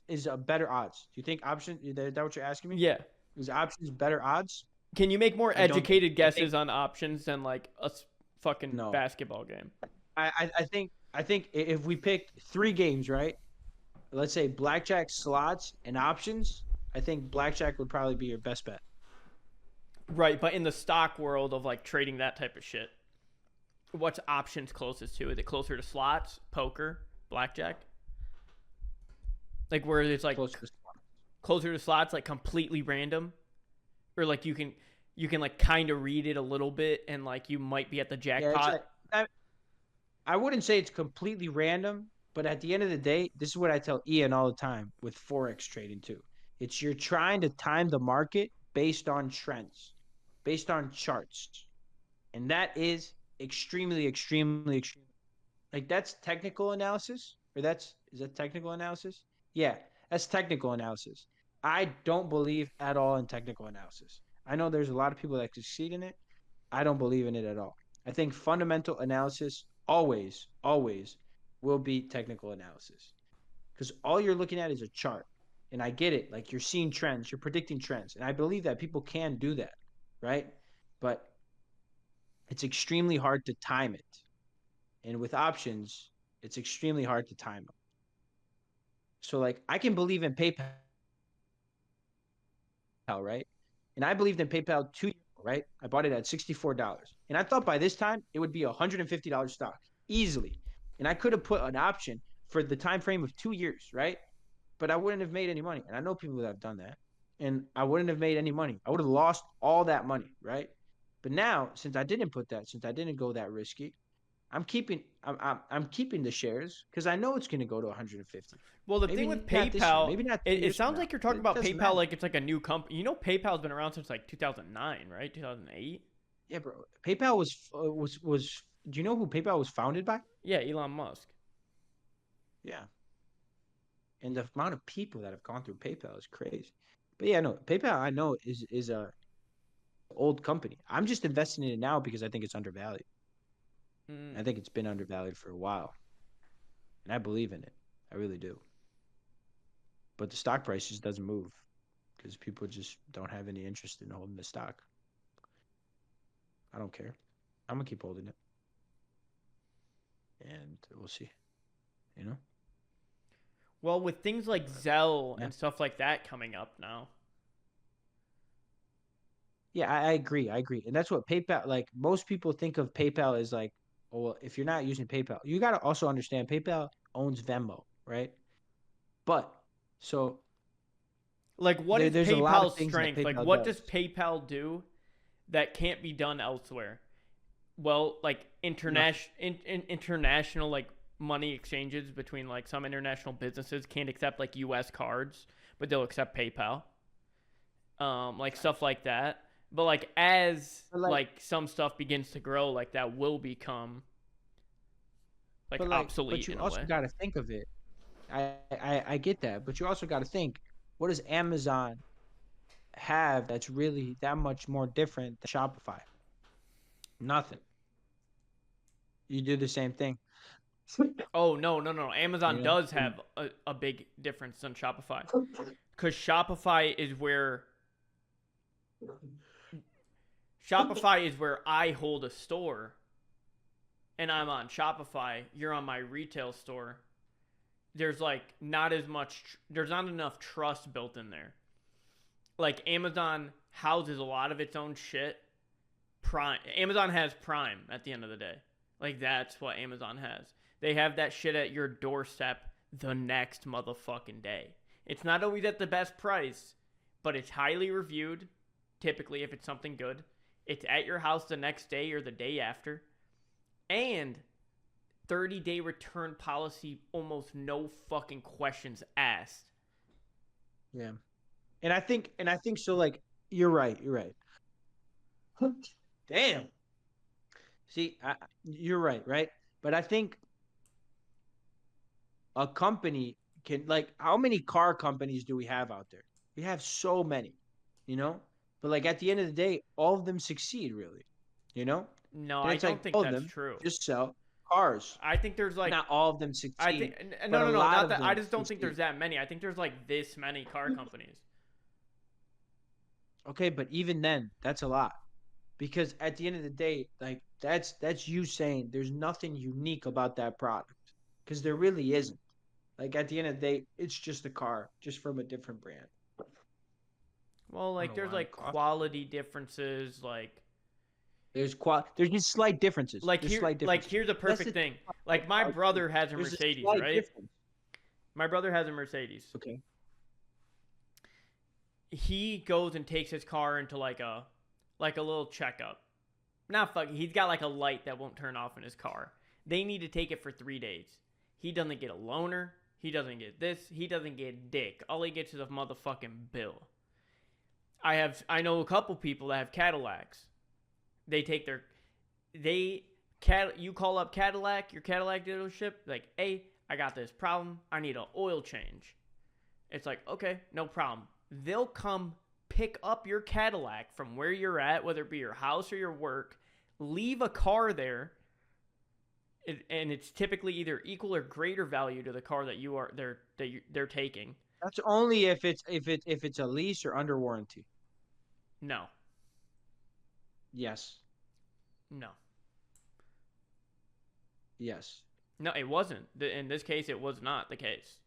is a better odds? Do you think option is that what you're asking me? Yeah. Is options better odds? Can you make more I don't think educated I think guesses on options than like a fucking no. basketball game? I think if we picked three games, right? Let's say blackjack, slots, and options. I think blackjack would probably be your best bet. Right, but in the stock world of like trading that type of shit, what's options closest to? Is it closer to slots, poker, blackjack? Like where it's like Close to the closer to slots, like completely random, or like you can like kind of read it a little bit and like you might be at the yeah, it's jackpot. like, I wouldn't say it's completely random, but at the end of the day, this is what I tell Ian all the time with forex trading too. It's you're trying to time the market based on trends, based on charts, and that is extremely like that's technical analysis, or that's is that technical analysis? Yeah, that's technical analysis. I don't believe at all in technical analysis. I know there's a lot of people that succeed in it. I don't believe in it at all. I think fundamental analysis always will beat technical analysis because all you're looking at is a chart. And I get it. Like you're seeing trends, you're predicting trends. And I believe that people can do that, right? But it's extremely hard to time it. And with options, it's extremely hard to time them. So, like, I can believe in PayPal, right? And I believed in PayPal 2 years ago, right? I bought it at $64. And I thought by this time it would be a $150 stock easily. And I could have put an option for the time frame of 2 years, right? But I wouldn't have made any money. And I know people that have done that. And I wouldn't have made any money. I would have lost all that money, right? But now, since I didn't put that, since I didn't go that risky, I'm keeping the shares because I know it's going to go to 150. Well, the Maybe thing with not this year, PayPal, maybe not 2 it years from sounds now, like you're but talking it about doesn't PayPal matter. like it's like a new company. You know, PayPal's been around since like 2009, right? 2008. Yeah, bro. PayPal was. Do you know who PayPal was founded by? Yeah, Elon Musk. Yeah, and the amount of people that have gone through PayPal is crazy. But yeah, no, PayPal I know is a old company. I'm just investing in it now because I think it's undervalued. Mm. I think it's been undervalued for a while, and I believe in it. I really do. But the stock price just doesn't move because people just don't have any interest in holding the stock. I don't care. I'm gonna keep holding it, and we'll see. You know? Well, with things like Zelle Yeah. and stuff like that coming up now. Yeah, I agree. I agree. And that's what PayPal, like most people think of PayPal as like, oh, well, if you're not using PayPal, you got to also understand PayPal owns Venmo, right? But so Like, what is there's a lot of PayPal's things that strength? Like, PayPal what does. does PayPal do that can't be done elsewhere? Well, like Nothing. international like money exchanges between like some international businesses can't accept like U.S. cards, but they'll accept PayPal. Like stuff like that. But like as But like, like some stuff begins to grow, like that will become like but obsolete you in a also way. got to think of it. I get that, but you also got to think, what does Amazon have that's really that much more different than Shopify? Nothing. You do the same thing. Oh no! You Amazon know. does have a big difference than Shopify because Shopify is where I hold a store and I'm on Shopify. You're on my retail store. There's like not as much. There's not enough trust built in there. Like Amazon houses a lot of its own shit. Prime. Amazon has Prime at the end of the day. Like that's what Amazon has. They have that shit at your doorstep the next motherfucking day. It's not always at the best price, but it's highly reviewed. Typically, if it's something good, it's at your house the next day or the day after. And 30-day return policy, almost no fucking questions asked. Yeah. And I think so. Like, you're right. You're right. Damn. See, you're right, right? But I think a company can, like, how many car companies do we have out there? We have so many, you know? But like at the end of the day, all of them succeed really, you know? No, And I it's don't like think all of that's them true. just sell cars. I think there's like Not all of them I succeed, think but a lot not of that I them just don't think succeed. there's that many. I think there's like this many car companies. Okay, but even then, that's a lot. Because at the end of the day, like that's you saying there's nothing unique about that product. Because there really isn't. Like at the end of the day, it's just a car, just from a different brand. Well, I don't like know there's why. like quality differences, There's just slight differences. There's slight like differences. here's a That's perfect the thing. about Like my cars too. brother has a There's a Mercedes, slight right? difference. My brother has a Mercedes. Okay. He goes and takes his car into like a little checkup. Not fucking. He's got like a light that won't turn off in his car. They need to take it for 3 days. He doesn't get a loaner. He doesn't get this. He doesn't get dick. All he gets is a motherfucking bill. I know a couple people that have Cadillacs. They take their you call up Cadillac, your Cadillac dealership, like, hey, I got this problem. I need an oil change. It's like, okay, no problem. They'll come pick up your Cadillac from where you're at, whether it be your house or your work, leave a car there, and it's typically either equal or greater value to the car that they're taking. That's only if it's a lease or under warranty. No, Yes. no, Yes. no. It wasn't. In this case, it was not the case.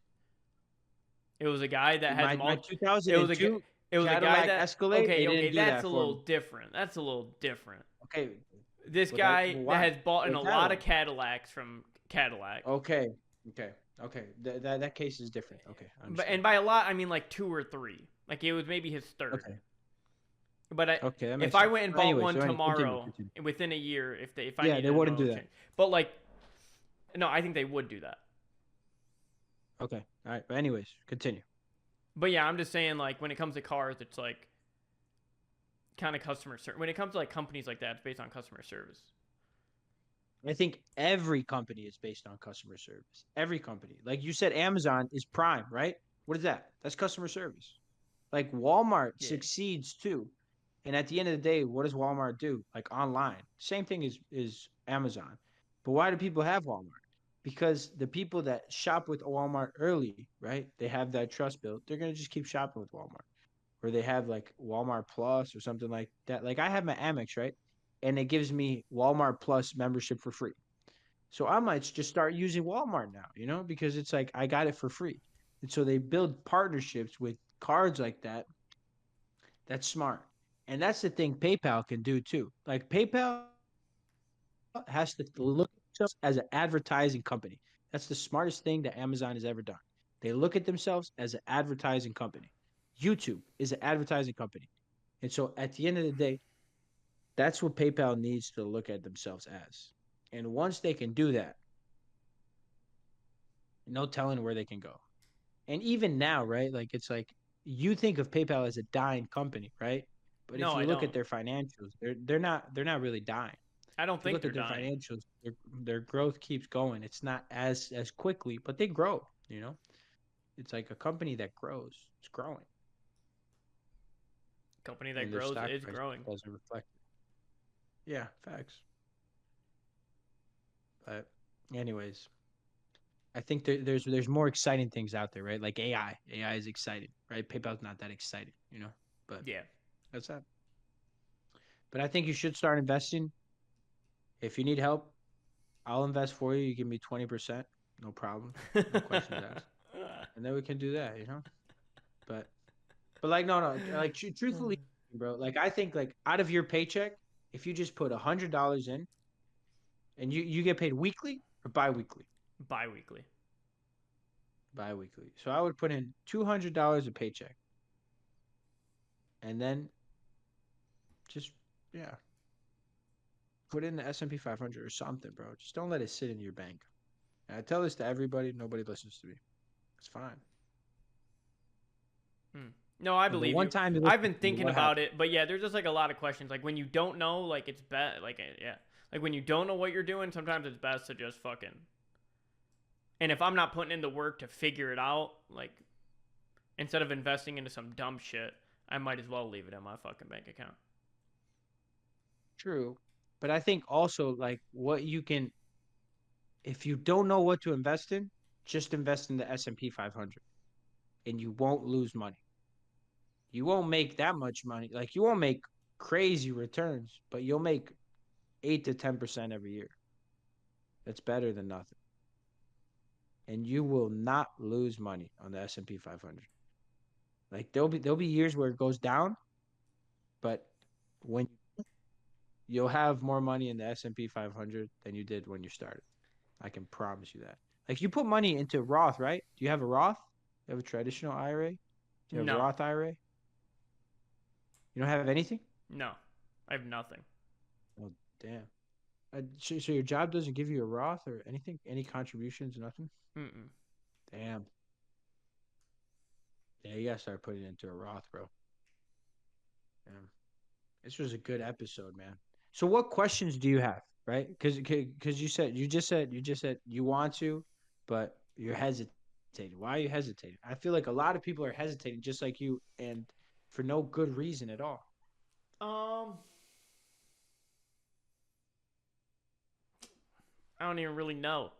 It was a guy that My has my It was a 2002 it was a guy Cadillac that Escalade, they okay. didn't do That's that a for little me. different. That's a little different. Okay. This Well, that guy well, that why? has bought in They're a lot of Cadillac. Cadillacs from Cadillac. Okay. Okay. Okay. That case is different. Okay. I But understand. and by a lot, I mean like 2 or 3. Like it was maybe his third. Okay. But Okay. That if makes I sense. went and Well, bought anyway, one continue. tomorrow, Continue. within a year, if I Yeah, they needed an wouldn't oil do that. change, but like, no, I think they would do that. Okay. All right. But anyways, continue. But yeah, I'm just saying like when it comes to cars, it's like kind of customer service. When it comes to like companies like that, it's based on customer service. I think every company is based on customer service. Every company. Like you said, Amazon is Prime, right? What is that? That's customer service. Like Walmart Yeah. succeeds too. And at the end of the day, what does Walmart do? Like online. Same thing is Amazon. But why do people have Walmart? Because the people that shop with Walmart early, right? They have that trust built. They're gonna just keep shopping with Walmart. Or they have like Walmart Plus or something like that. Like I have my Amex, right? And it gives me Walmart Plus membership for free. So I might just start using Walmart now, because it's like I got it for free. And so they build partnerships with cards like that. That's smart. And that's the thing PayPal can do too. Like PayPal has to look at themselves as an advertising company. That's the smartest thing that Amazon has ever done. They look at themselves as an advertising company. YouTube is an advertising company. And so at the end of the day, that's what PayPal needs to look at themselves as. And once they can do that, No telling where they can go. And even now, right? Like it's like you think of PayPal as a dying company, right? But if No, you I look don't. at their financials, they're not really dying. I don't If you think look they're at their dying. financials, their growth keeps going. It's not as quickly, but they grow, you know? It's like a company that grows. It's growing. Company that And their grows stock is price growing. doesn't reflect it. Yeah, facts. But anyways, I think there's more exciting things out there, right? Like AI. AI is exciting, right? PayPal's not that exciting, you know? But Yeah. that's that. But I think you should start investing. If you need help, I'll invest for you. You give me 20%, no problem, no questions asked, and then we can do that, you know. But like no, like truthfully, bro. Like I think like out of your paycheck, if you just put $100 in, and you get paid weekly or biweekly, Bi-weekly. biweekly. So I would put in $200 a paycheck, and then just yeah, put in the S&P 500 or something, bro. Just don't let it sit in your bank. And I tell this to everybody. Nobody listens to me. It's fine. Hmm. No, I And the believe one you. time you I've listen been to me, thinking what about happened? it, but yeah, there's just like a lot of questions. Like when you don't know, like it's best. Like yeah, like when you don't know what you're doing, sometimes it's best to just fucking. And if I'm not putting in the work to figure it out, like instead of investing into some dumb shit, I might as well leave it in my fucking bank account. True. But I think also like what you can, if you don't know what to invest in, just invest in the S&P 500 and you won't lose money. You won't make that much money. Like you won't make crazy returns, but you'll make 8 to 10% every year. That's better than nothing. And you will not lose money on the S&P 500. Like there'll be years where it goes down, but when you'll have more money in the S&P 500 than you did when you started. I can promise you that. Like you put money into Roth, right? Do you have a Roth? You have a traditional IRA? Do you have a No, Roth IRA? You don't have anything? no, I have nothing. Oh, damn. So your job doesn't give you a Roth or anything? Any contributions? Nothing? Mm-mm. Damn. Yeah, you gotta start putting it into a Roth, bro. Damn. This was a good episode, man. So what questions do you have, right? Because you just said you want to, but you're hesitating. Why are you hesitating? I feel like a lot of people are hesitating just like you and for no good reason at all. Um, I don't even really know.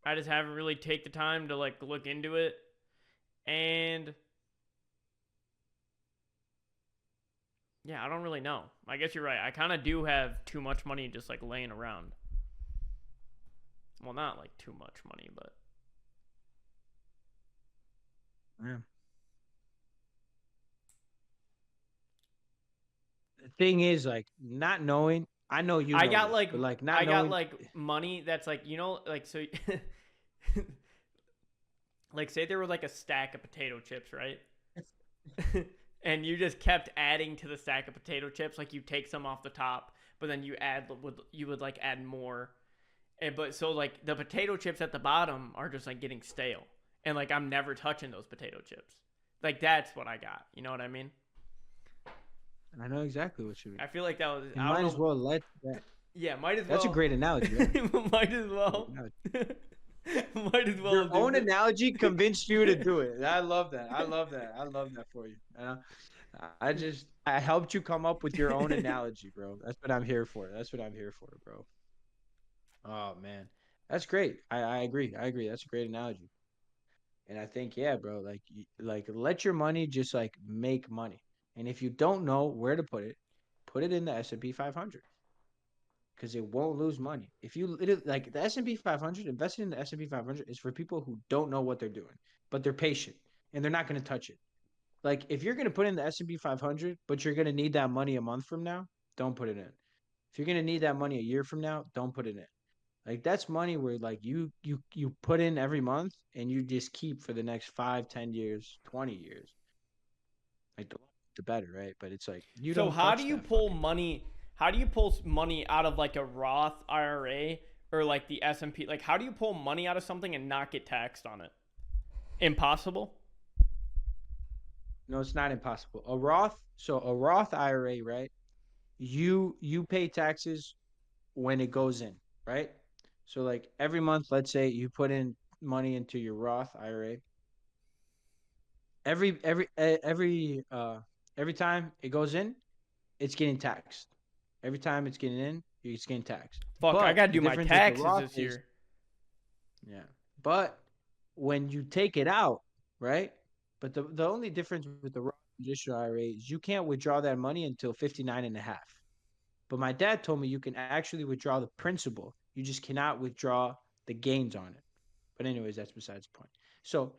I just haven't really take the time to like look into it, and yeah, I don't really know. I guess you're right. I kind of do have too much money just like laying around. Well, not like too much money, but Yeah. The thing is like not knowing, I know you I know got this, like but like not I got knowing. like money that's like like so like say there was like a stack of potato chips, right? And you just kept adding to the stack of potato chips, like you take some off the top, but then you would like add more. And but so like the potato chips at the bottom are just like getting stale. And like I'm never touching those potato chips. Like that's what I got. You know what I mean? I know exactly what you mean. I feel like that was You I don't might as know. well let that. Yeah, might as That's a well. great analogy, right? Might as Great well. analogy. Might as well Your do own it. analogy convinced you to do it. I love that. I love that. I love that for you. I helped you come up with your own analogy, bro. That's what I'm here for. That's what I'm here for, bro. Oh man, that's great. I agree. I agree. That's a great analogy. And I think yeah, bro. Like let your money just like make money. And if you don't know where to put it in the S&P 500 because it won't lose money. If you like the S&P 500, investing in the S&P 500 is for people who don't know what they're doing, but they're patient and they're not going to touch it. Like if you're going to put in the S&P 500, but you're going to need that money a month from now, don't put it in. If you're going to need that money a year from now, don't put it in. Like that's money where like you put in every month and you just keep for the next 5, 10 years, 20 years. Like the better, right? But it's like you So don't how do touch you that pull fucking. money? How do you pull money out of like a Roth IRA or like the S&P? Like, how do you pull money out of something and not get taxed on it? Impossible. No, it's not impossible. A Roth IRA, right? You pay taxes when it goes in, right? So like every month, let's say you put in money into your Roth IRA. Every time it goes in, it's getting taxed. Every time it's getting in, it's getting taxed. Fuck, I But gotta the do my difference with the taxes Roth this is, year. yeah. But when you take it out, right? But the only difference with the Roth traditional IRA is you can't withdraw that money until 59 and a half. But my dad told me you can actually withdraw the principal. You just cannot withdraw the gains on it. But anyways, that's besides the point. So,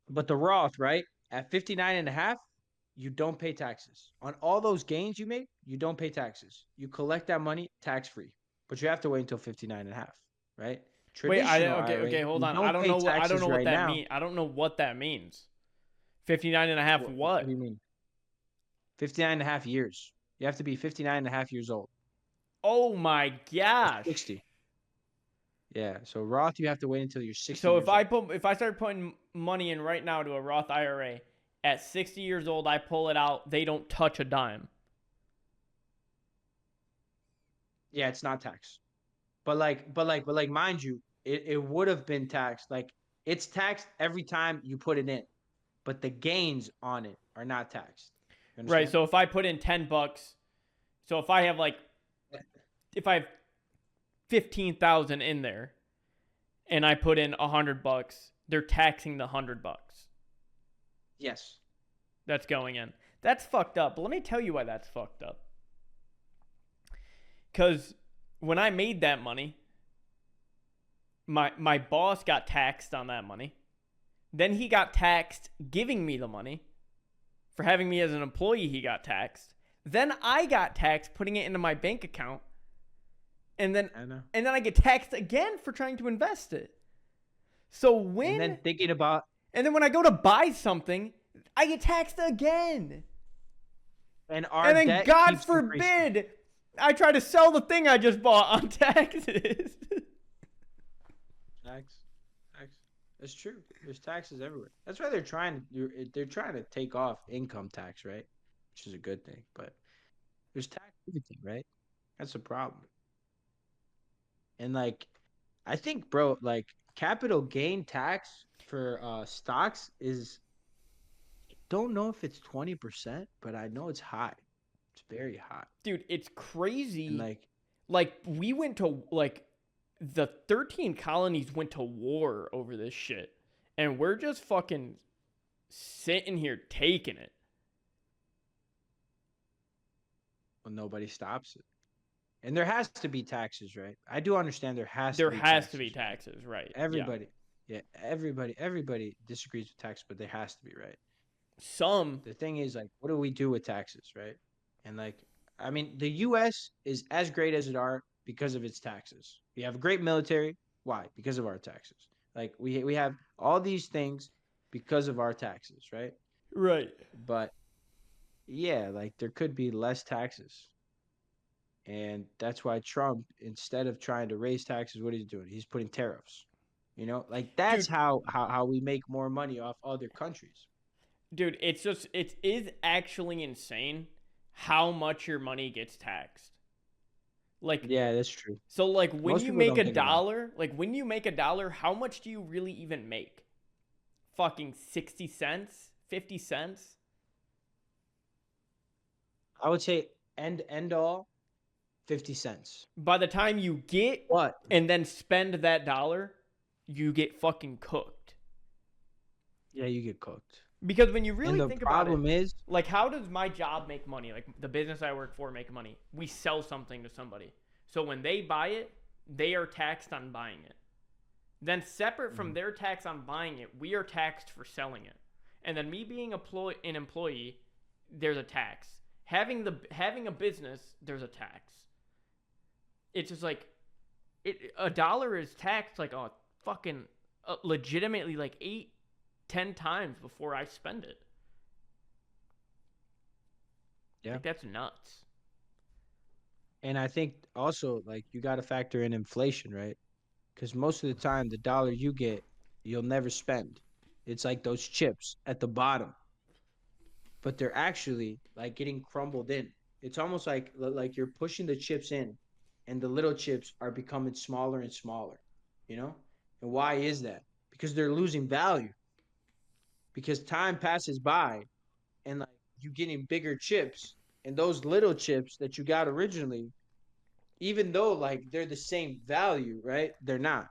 but the Roth, right? At 59 and a half, you don't pay taxes. On all those gains you made, you don't pay taxes. You collect that money tax free. But you have to wait until 59 and a half, right? Wait, Traditional okay, IRA, hold you on. don't pay I don't know taxes what right that now. mean. I don't know what that means. 59 and a half What do what? you mean? 59 and a half years. You have to be 59 and a half years old. Oh my Or gosh. 60. Yeah. So Roth, you have to wait until you're 60 So years old. if I start putting money in right now to a Roth IRA, at 60 years old I pull it out, they don't touch a dime. Yeah, it's not taxed. But mind you, it would have been taxed. Like it's taxed every time you put it in, but the gains on it are not taxed. You Right, understand? so if I put in 10 bucks, so if I have like if I have 15,000 in there and I put in 100 bucks, they're taxing the 100 bucks Yes. that's going in. That's fucked up. But let me tell you why that's fucked up. Cuz when I made that money, my boss got taxed on that money. Then he got taxed giving me the money. For having me as an employee, he got taxed. Then I got taxed putting it into my bank account. And then I know. I get taxed again for trying to invest it. So And then thinking about when I go to buy something, I get taxed again. and our And then debt God keeps increasing. forbid I try to sell the thing I just bought on taxes. Tax. Tax. It's true. There's taxes everywhere. That's why they're trying to take off income tax, right? Which is a good thing. But there's tax everything, right? That's a problem. And like I think, bro, like capital gain tax for stocks is don't know if it's 20%, but I know it's high. It's very high. Dude, it's And crazy. like Like we went to the 13 colonies went to war over this shit. And we're just fucking sitting here taking it. well, nobody stops it. And there has to be taxes, right? I do understand there has There to be has taxes. to be taxes, right? Everybody. Yeah, everybody disagrees with tax, but there has to be, right? Some The thing is like what do we do with taxes, right? And like I mean, the US is as great as it are because of its taxes. We have a great military. Why? Because of our taxes. Like we have all these things because of our taxes, right? right. But yeah, like there could be less taxes. And that's why Trump, instead of trying to raise taxes, what he's doing? He's putting tariffs. Like that's Dude, how we make more money off other countries. it's just it is actually insane how much your money gets taxed. Like Yeah, that's true. so like when Most you people make don't a think about it. dollar, how much do you really even make? Fucking 60 cents, 50 cents? I would say end all 50 cents. By the time you get But and then spend that dollar, you get fucking cooked. yeah, you get cooked. Because when you And really the think about it, problem is, like how does my job make money? Like the business I work for make money. We sell something to somebody. So when they buy it, they are taxed on buying it. Then separate from their tax on buying it, we are taxed for selling it. And then me being an employee, there's a tax. Having a business, there's a tax. It's just like a dollar is taxed like a fucking legitimately like 8-10 times before I spend it. yeah. Like that's nuts. And I think also like you got to factor in inflation, right? Because most of the time, the dollar you get, you'll never spend. It's like those chips at the bottom, but they're actually like getting crumbled in. It's almost like you're pushing the chips in, and the little chips are becoming smaller and smaller. You know, and why is that? Because they're losing value. Because time passes by, and like you getting bigger chips, and those little chips that you got originally, even though like they're the same value, right? They're not.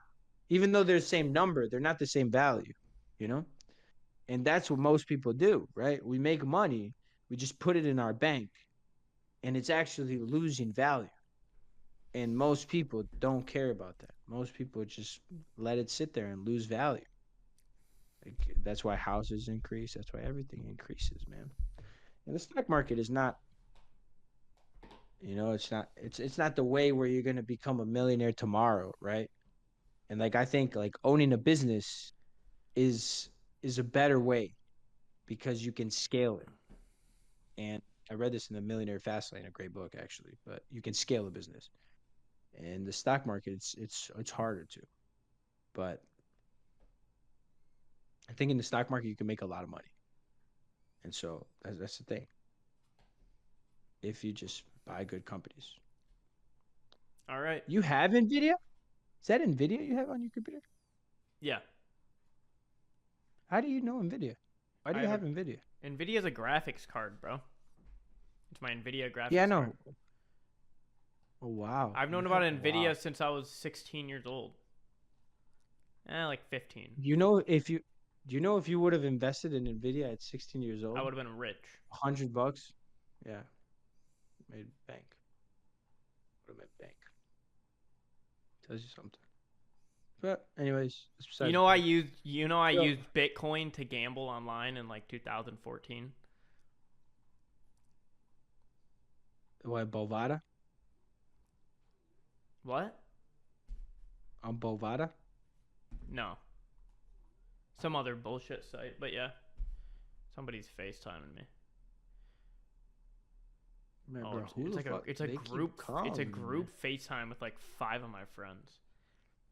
Even though they're the same number, they're not the same value, you know? And that's what most people do, right? We make money, we just put it in our bank, and it's actually losing value. And most people don't care about that. Most people just let it sit there and lose value. Like, that's why houses increase. That's why everything increases, man. And the stock market is not, it's not the way where you're gonna become a millionaire tomorrow, right? And like I think like owning a business is is a better way because you can scale it. And I read this in the Millionaire Fastlane, a great book actually, but you can scale a business. And the stock market, it's harder to. But I think in the stock market you can make a lot of money. And so that's the thing. If you just buy good companies. All right. You have Nvidia? Is that Nvidia you have on your computer? Yeah. How do you know Nvidia? Why do I you have have Nvidia? Nvidia's a graphics card, bro. It's my Nvidia Yeah, I graphics card. know. Oh wow. I've You known about have wow. Nvidia since I was 16 years old. Like 15. You know if you do you know if you would have invested in Nvidia at 16 years I old, would have been rich. $100? Yeah, made bank. Would have made bank. Tells you something. But anyways, that's You besides the know I point. used you know I So used Bitcoin to gamble online in like 2014. what Bovada? What? On Bovada? No. Some other bullshit site, but yeah. Somebody's FaceTiming me. Man, Oh, bro, who the fuck? it's a They keep group calling me, man. FaceTime with like 5 of my friends.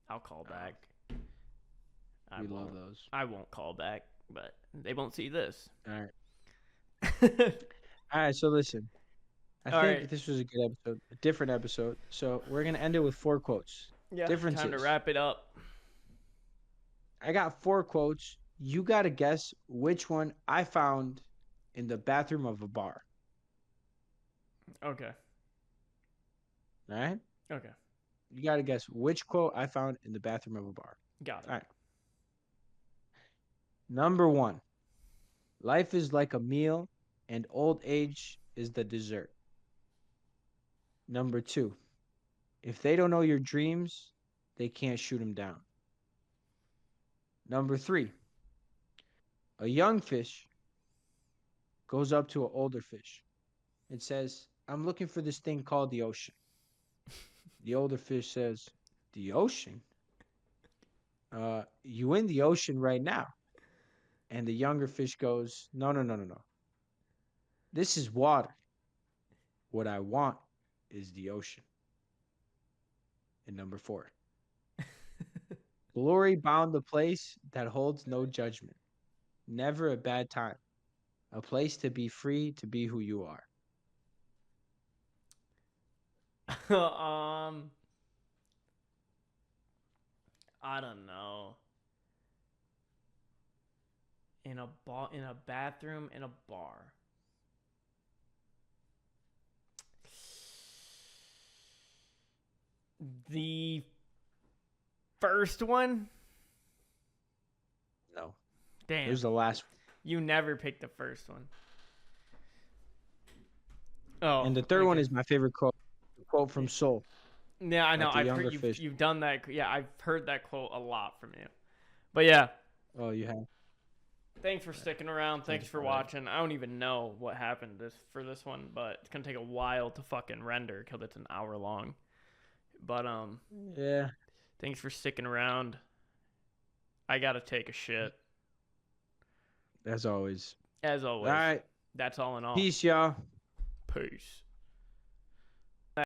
I'll call back. I We won't. love those. I won't call back, but they won't see this. All right. All All right, so listen. I right. think this was a good episode, a different episode. So we're gonna end it with 4 quotes. Yeah, time to Differences. wrap it up. I got 4 quotes. You gotta guess which one I found in the bathroom of a bar. Okay. All right? Okay. You gotta guess which quote I found in the bathroom of a bar. Got it. All right. Number 1. Life is like a meal and old age is the dessert. Number 2. If they don't know your dreams, they can't shoot them down. Number 3. A young fish goes up to an older fish and says, I'm looking for this thing called the ocean. The older fish says, the ocean? You in the ocean right now. And the younger fish goes, no, no, no, no, no. This is water. What I want is the ocean. And number 4. Glory bound the place that holds no judgment. Never a bad time. A place to be free to be who you are. I don't know. In a bathroom in a bar. The first one? No. Damn. Here's the last one. You never picked the first one. Oh. And the third one okay. is my favorite quote. The quote from Soul. Yeah, I know. About the I've younger heard fish. you've done that. Yeah, I've heard that quote a lot from you. But yeah, Oh, you have? thanks for sticking around. Thanks for All right. watching. I don't even know what happened for this one, but it's gonna take a while to fucking render because it's an hour long. But Yeah. thanks for sticking around. I gotta take a shit. As always. As All always. right. That's all in all. Peace, y'all. Peace.